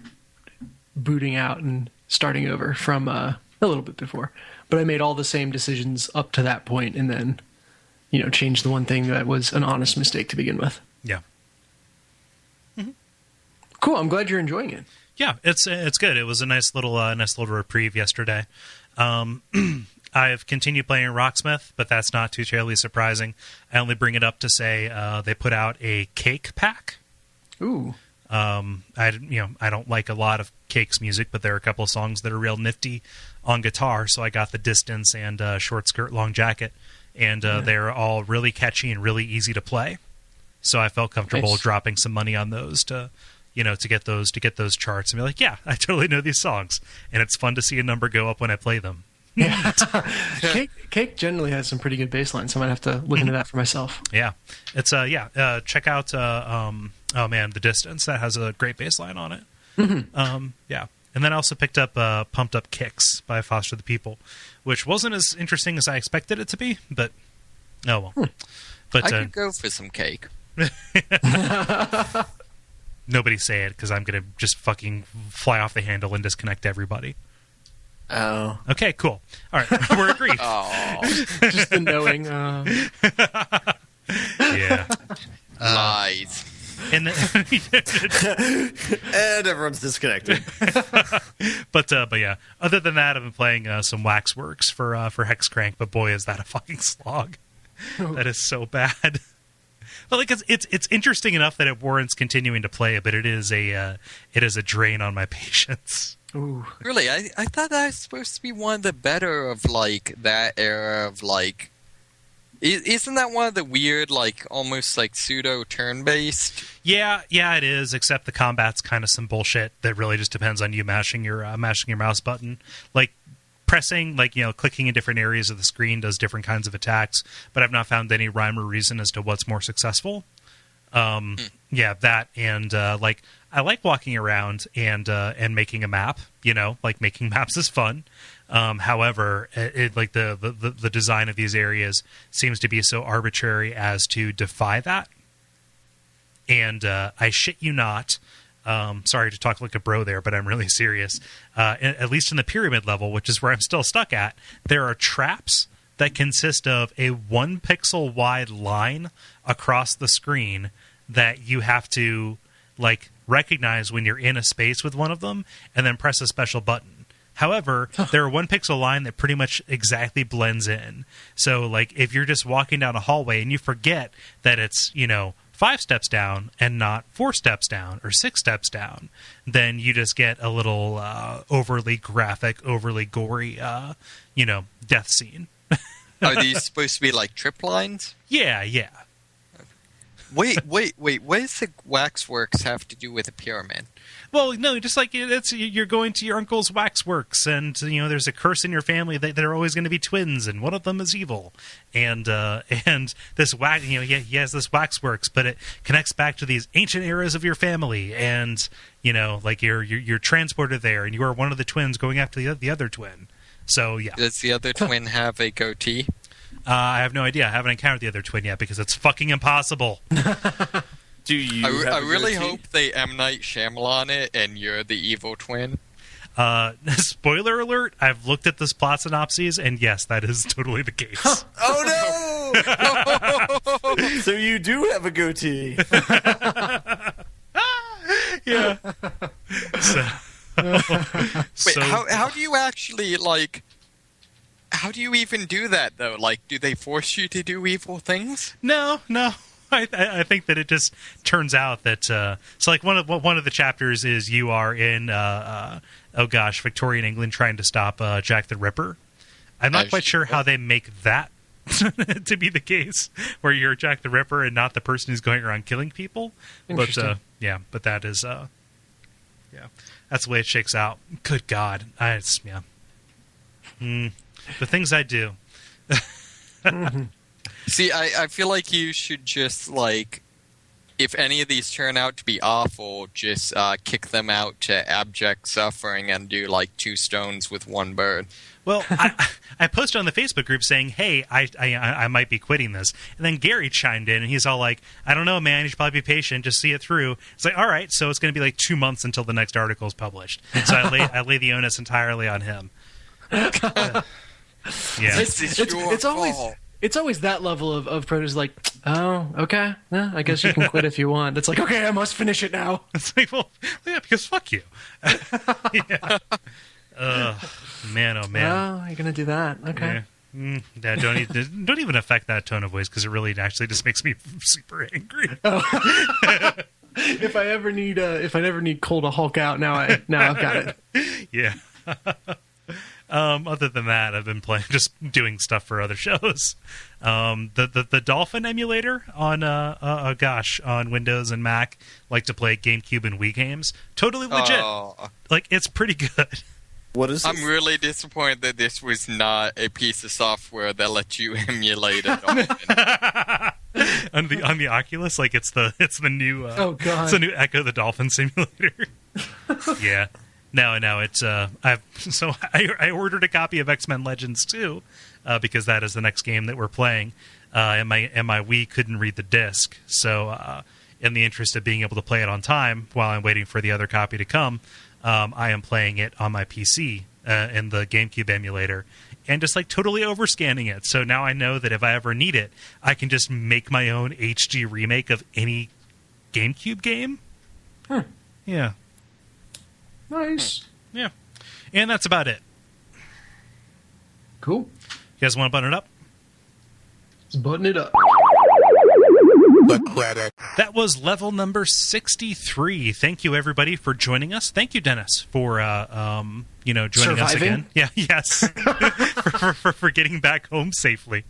booting out and starting over from a little bit before. But I made all the same decisions up to that point and then, changed the one thing that was an honest mistake to begin with. Yeah. Cool. I'm glad you're enjoying it. Yeah, it's good. It was a nice little reprieve yesterday. I've continued playing Rocksmith, but that's not too terribly surprising. I only bring it up to say they put out a cake pack. Ooh. I don't like a lot of Cake's music, but there are a couple of songs that are real nifty on guitar, so I got The Distance and Short Skirt, Long Jacket, and they're all really catchy and really easy to play. So I felt comfortable dropping some money on those to get those charts and be like, yeah, I totally know these songs, and it's fun to see a number go up when I play them. Yeah. Cake generally has some pretty good bass lines, so I might have to look into that for myself. Yeah. It's check out The Distance. That has a great bass line on it. Yeah. And then I also picked up Pumped Up Kicks by Foster the People, which wasn't as interesting as I expected it to be, but oh well. But I could go for some cake. Nobody say it, because I'm going to just fucking fly off the handle and disconnect everybody. Oh. Okay, cool. All right, we're agreed. Just the knowing. Yeah. Lies. And everyone's disconnected. But yeah. Other than that, I've been playing some Waxworks for Hexcrank, but boy, is that a fucking slog. That is so bad. But like it's interesting enough that it warrants continuing to play, but it is a drain on my patience. Ooh. Really, I thought that was supposed to be one of the better of like that era of like. Isn't that one of the weird, like almost like pseudo turn-based? Yeah, it is. Except the combat's kind of some bullshit that really just depends on you mashing your mouse button, like pressing, like clicking in different areas of the screen does different kinds of attacks. But I've not found any rhyme or reason as to what's more successful. Yeah, that and like I like walking around and making a map. Like making maps is fun. However, like the design of these areas seems to be so arbitrary as to defy that. And I shit you not. Sorry to talk like a bro there, but I'm really serious. At least in the pyramid level, which is where I'm still stuck at, there are traps that consist of a 1 pixel wide line across the screen that you have to like recognize when you're in a space with one of them, and then press a special button. However, there are 1 pixel line that pretty much exactly blends in. So, like, if you're just walking down a hallway and you forget that it's, 5 steps down and not 4 steps down or 6 steps down, then you just get a little overly graphic, overly gory, death scene. Are these supposed to be like trip lines? Yeah. Wait. What does the Waxworks have to do with a pyramid? Well, no, just like you're going to your uncle's Waxworks, and there's a curse in your family that they're always going to be twins, and one of them is evil, and this he has this Waxworks, but it connects back to these ancient eras of your family, and like you're transported there, and you are one of the twins going after the other twin. So yeah, does the other twin have a goatee? I have no idea. I haven't encountered the other twin yet because it's fucking impossible. Do you? I really hope they M. Night Shyamalan it, and you're the evil twin. Spoiler alert, I've looked at this plot synopses, and yes, that is totally the case. Oh no! So you do have a goatee. Yeah. Wait, how do you actually, like... how do you even do that, though? Like, do they force you to do evil things? No. I think that it just turns out that so like one of the chapters is you are in Victorian England trying to stop Jack the Ripper. I'm not quite sure how they make that to be the case, where you're Jack the Ripper and not the person who's going around killing people. But but that is that's the way it shakes out. Good God, the things I do. See, I feel like you should just, like, if any of these turn out to be awful, just kick them out to abject suffering and do, like, 2 stones with 1 bird. Well, I posted on the Facebook group saying, hey, I might be quitting this. And then Gary chimed in, and he's all like, I don't know, man. You should probably be patient. Just see it through. It's like, all right, so it's going to be like 2 months until the next article is published. So I lay the onus entirely on him. Yeah. It's always that level of produce, like, oh, okay, yeah, I guess you can quit if you want. It's like, okay, I must finish it now. It's like, well, yeah, because fuck you. Yeah. Man, oh man. Oh, you're gonna do that? Okay. Yeah. Don't even affect that tone of voice, because it really actually just makes me super angry. Oh. If I ever need Cole to Hulk out, now I've got it. Yeah. Other than that, I've been just doing stuff for other shows. The Dolphin emulator on on Windows and Mac, like to play GameCube and Wii games. Totally legit. Like, it's pretty good. What is this? I'm really disappointed that this was not a piece of software that lets you emulate it. on the Oculus, like it's the new it's the new Echo the Dolphin simulator. Yeah. No, it's I ordered a copy of X-Men Legends 2 because that is the next game that we're playing, and my Wii couldn't read the disc, so in the interest of being able to play it on time while I'm waiting for the other copy to come, I am playing it on my PC in the GameCube emulator and just like totally overscanning it. So now I know that if I ever need it, I can just make my own HD remake of any GameCube game. Yeah. Nice. Yeah. And that's about it. Cool. You guys want to button it up? Let's button it up. The credit. That was level number 63. Thank you, everybody, for joining us. Thank you, Dennis, for joining us again. Yeah, yes, for getting back home safely.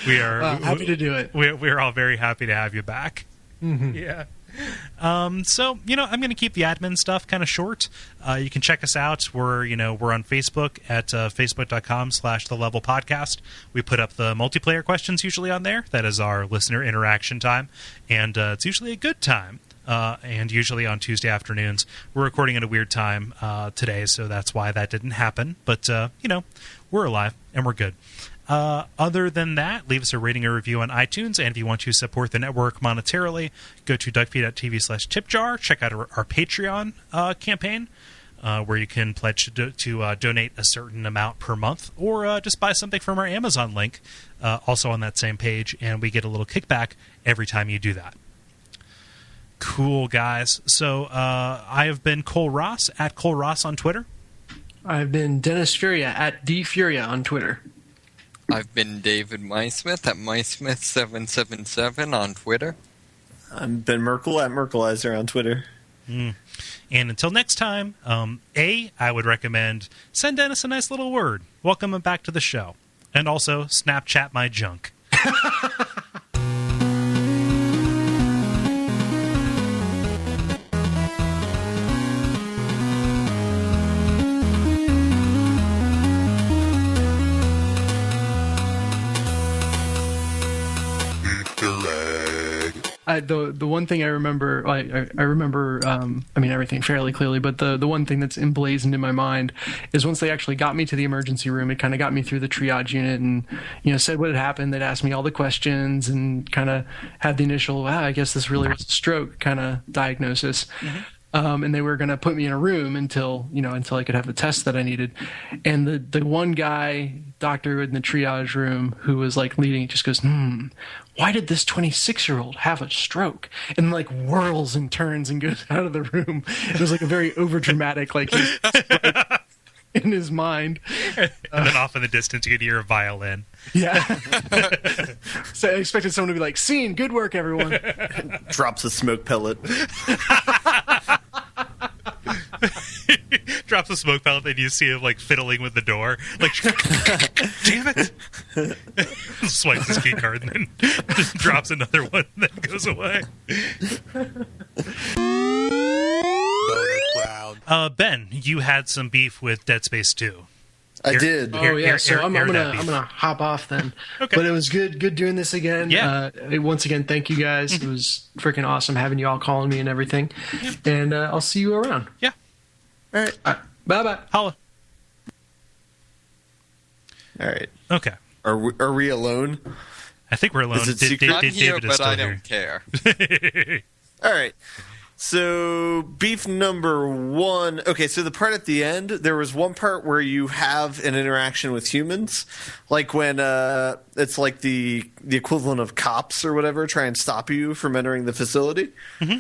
We are happy to do it. We're all very happy to have you back. Mm-hmm. Yeah. So, I'm going to keep the admin stuff kind of short. You can check us out. We're on Facebook at facebook.com/thelevelpodcast. We put up the multiplayer questions usually on there. That is our listener interaction time. And it's usually a good time. And usually on Tuesday afternoons. We're recording at a weird time today, so that's why that didn't happen. But, we're alive and we're good. Other than that, leave us a rating or review on iTunes, and if you want to support the network monetarily, go to Duckfeed.tv/tipjar. Check out our Patreon campaign, where you can pledge to donate a certain amount per month, or just buy something from our Amazon link, also on that same page, and we get a little kickback every time you do that. Cool, guys. So I have been Cole Ross, at Cole Ross on Twitter. I've been Dennis Furia, at DFuria on Twitter. I've been David Mysmith at Mysmith777 on Twitter. I've been Merkel at Merkelizer on Twitter. And until next time, I would recommend send Dennis a nice little word. Welcome him back to the show. And also, Snapchat my junk. The one thing I remember, I remember, everything fairly clearly, but the one thing that's emblazoned in my mind is once they actually got me to the emergency room, it kind of got me through the triage unit and, said what had happened. They'd asked me all the questions and kind of had the initial, I guess this really was a stroke kind of diagnosis. Mm-hmm. And they were going to put me in a room until I could have the test that I needed. And the one doctor in the triage room who was like leading, just goes, why did this 26-year-old have a stroke? And like whirls and turns and goes out of the room. It was like a very overdramatic, in his mind. And then off in the distance, you could hear a violin. Yeah. So I expected someone to be like, "Scene, good work, everyone." Drops a smoke pellet. Drops a smoke pellet, and you see him like fiddling with the door. Like, damn it! Swipes his key card and then just drops another one and then goes away. Ben, you had some beef with Dead Space 2. I did. Oh yeah, so I'm gonna hop off then. Okay. But it was good doing this again. Yeah. Once again, thank you guys. It was freaking awesome having you all calling me and everything. Yeah. And I'll see you around. Yeah. All right. Bye bye. Holla. All right. Okay. Are we alone? I think we're alone. Is it secret? I'm here, David is but still I don't care. All right. So beef number one. Okay, so the part at the end, there was one part where you have an interaction with humans, like when it's like the equivalent of cops or whatever try and stop you from entering the facility. Mm-hmm.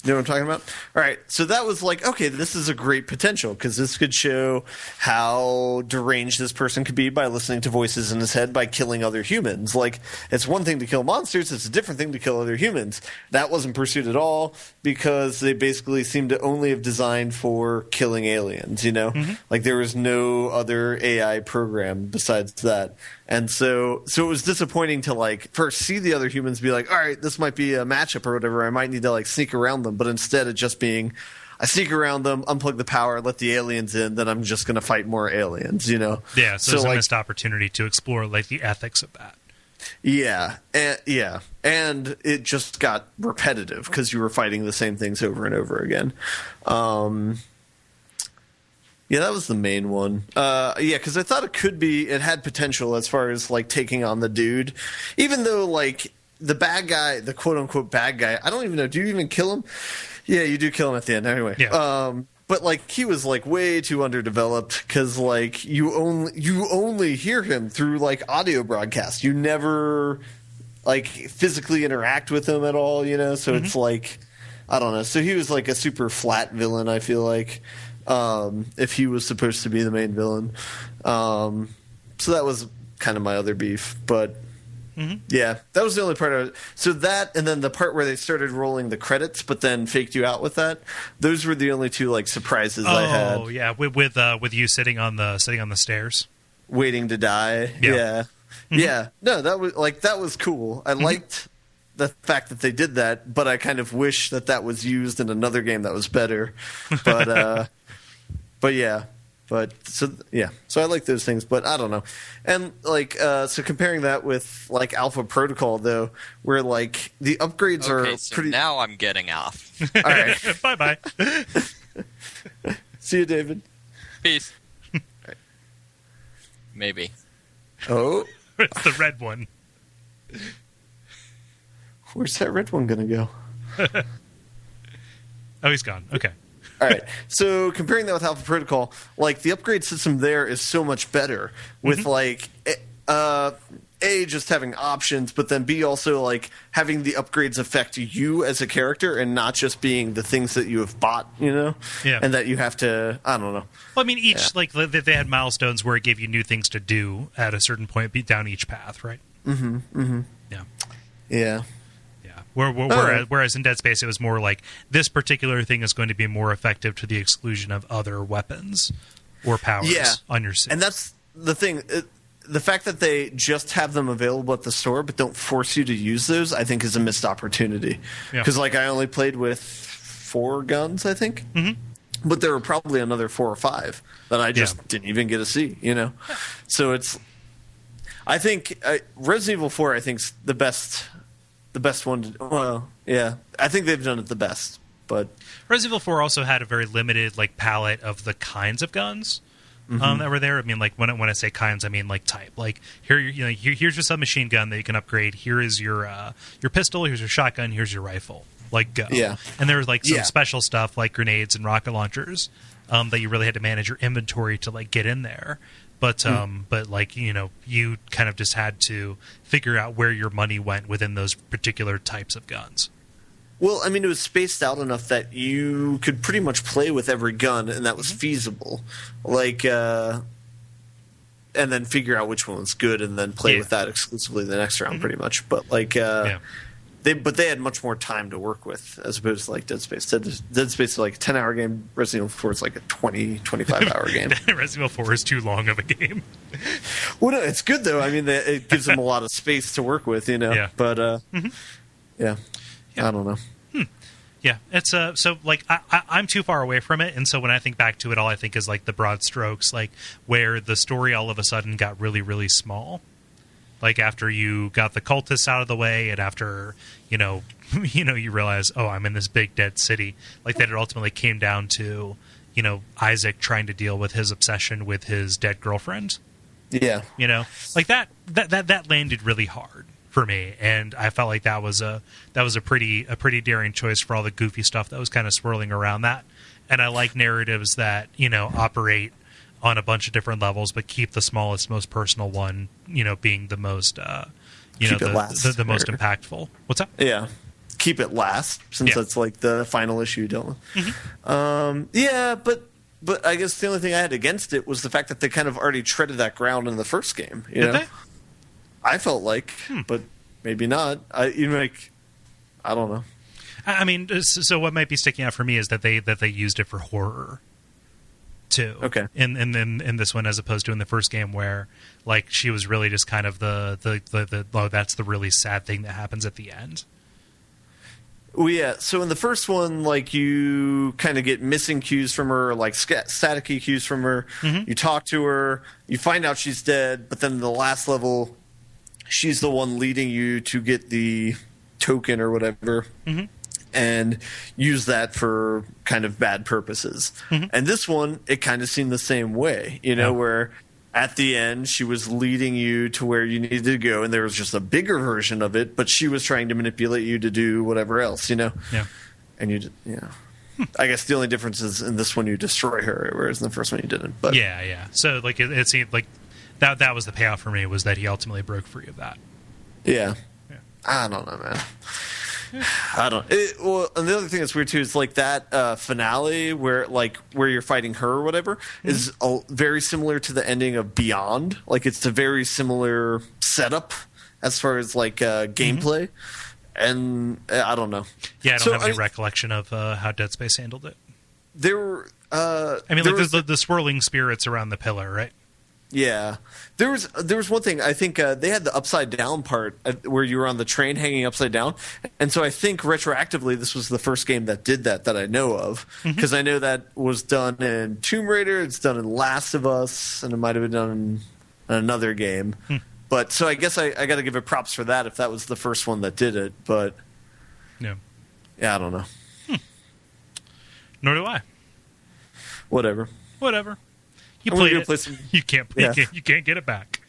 You know what I'm talking about? All right. So that was like, okay, this is a great potential because this could show how deranged this person could be by listening to voices in his head by killing other humans. Like, it's one thing to kill monsters. It's a different thing to kill other humans. That wasn't pursued at all because they basically seemed to only have designed for killing aliens, you know? Mm-hmm. Like, there was no other AI program besides that. And so it was disappointing to like first see the other humans be like, all right, this might be a matchup or whatever. I might need to like sneak around them. But instead of just being, I sneak around them, unplug the power, let the aliens in, then I'm just going to fight more aliens, you know? Yeah, so there's a missed opportunity to explore like the ethics of that. Yeah, and it just got repetitive because you were fighting the same things over and over again. Yeah, that was the main one. Yeah, because I thought it had potential as far as like taking on the dude, even though like the bad guy, the quote unquote bad guy, I don't even know. Do you even kill him? Yeah, you do kill him at the end anyway. Yeah. But like he was like way too underdeveloped because like you only hear him through like audio broadcast. You never like physically interact with him at all, you know. So it's like I don't know. So he was like a super flat villain. I feel like. If he was supposed to be the main villain. So that was kind of my other beef. But, yeah, that was the only part of it. So that, and then the part where they started rolling the credits, but then faked you out with that, those were the only two, like, surprises I had. Oh, yeah, with you sitting on the stairs. Waiting to die. Yeah. Yeah. No, that was cool. I liked the fact that they did that, but I kind of wish that was used in another game that was better. But, but yeah, so I like those things, but I don't know. And like, so comparing that with like Alpha Protocol though, where like the upgrades are so pretty. Now I'm getting off. All right, bye bye. See you, David. Peace. Right. Maybe. Oh, it's the red one. Where's that red one gonna go? Oh, he's gone. Okay. All right. So comparing that with Alpha Protocol, like the upgrade system there is so much better with like A, just having options, but then B, also like having the upgrades affect you as a character and not just being the things that you have bought, you know? Yeah. And that you have to, I don't know. Well, I mean, like they had milestones where it gave you new things to do at a certain point down each path, right? Mm-hmm. Mm-hmm. Yeah. Yeah. Whereas in Dead Space, it was more like this particular thing is going to be more effective to the exclusion of other weapons or powers on your suit. And that's the thing. The fact that they just have them available at the store but don't force you to use those, I think, is a missed opportunity. Because, like, I only played with 4 guns, I think. Mm-hmm. But there were probably another 4 or 5 that I just didn't even get to see, you know? So it's... I think Resident Evil 4, I think, is the best one. Well, yeah, I think they've done it the best. But Resident Evil 4 also had a very limited like palette of the kinds of guns that were there. I mean, like when I say kinds, I mean like type. Like here's your submachine gun that you can upgrade. Here is your pistol. Here's your shotgun. Here's your rifle. Like go. Yeah. And there was like some special stuff like grenades and rocket launchers that you really had to manage your inventory to like get in there. But like, you know, you kind of just had to figure out where your money went within those particular types of guns. Well, I mean, it was spaced out enough that you could pretty much play with every gun, and that was feasible. Like, and then figure out which one was good, and then play with that exclusively the next round, pretty much. But like, they had much more time to work with as opposed to like Dead Space. Dead Space is like a 10-hour game. Resident Evil 4 is like a 25-hour game. Resident Evil 4 is too long of a game. Well, no, it's good though. I mean, it gives them a lot of space to work with, you know. Yeah. But I don't know. Yeah, it's so like I'm too far away from it, and so when I think back to it, all I think is like the broad strokes, like where the story all of a sudden got really, really small. Like after you got the cultists out of the way, and after you realize, oh, I'm in this big dead city. Like that, it ultimately came down to Isaac trying to deal with his obsession with his dead girlfriend. Yeah, like that landed really hard for me, and I felt like that was a pretty daring choice for all the goofy stuff that was kind of swirling around that. And I like narratives that operate on a bunch of different levels, but keep the smallest, most personal one, being the most, the most impactful. What's that? Yeah, keep it last, since that's like the final issue, don't. But I guess the only thing I had against it was the fact that they kind of already treaded that ground in the first game. Did they? I felt like, but maybe not. I don't know. I mean, so what might be sticking out for me is that they used it for horror too. Okay. In this one, as opposed to in the first game, where like she was really just kind of the that's the really sad thing that happens at the end. Well, yeah. So in the first one, like you kind of get missing cues from her, like static cues from her. You talk to her, you find out she's dead, but then in the last level, she's the one leading you to get the token or whatever. And use that for kind of bad purposes. And this one, it kind of seemed the same way, where at the end she was leading you to where you needed to go, and there was just a bigger version of it, but she was trying to manipulate you to do whatever else, And I guess the only difference is in this one you destroy her, whereas in the first one you didn't. But yeah. So like it seemed like that was the payoff for me, was that he ultimately broke free of that. Yeah. I don't know, man. Well, and the other thing that's weird too is like that finale where you're fighting her or whatever is very similar to the ending of Beyond. Like it's a very similar setup as far as like gameplay, and I don't know. Yeah, I don't have any recollection of how Dead Space handled it. There were, the swirling spirits around the pillar, right? Yeah, there was one thing. I think they had the upside down part where you were on the train hanging upside down, and so I think retroactively this was the first game that did that I know of, because I know that was done in Tomb Raider, it's done in Last of Us, and it might have been done in another game. But so I guess I got to give it props for that if that was the first one that did it. But yeah, I don't know. Nor do I. Whatever. You played it. Play some... You can't play. You can't get it back.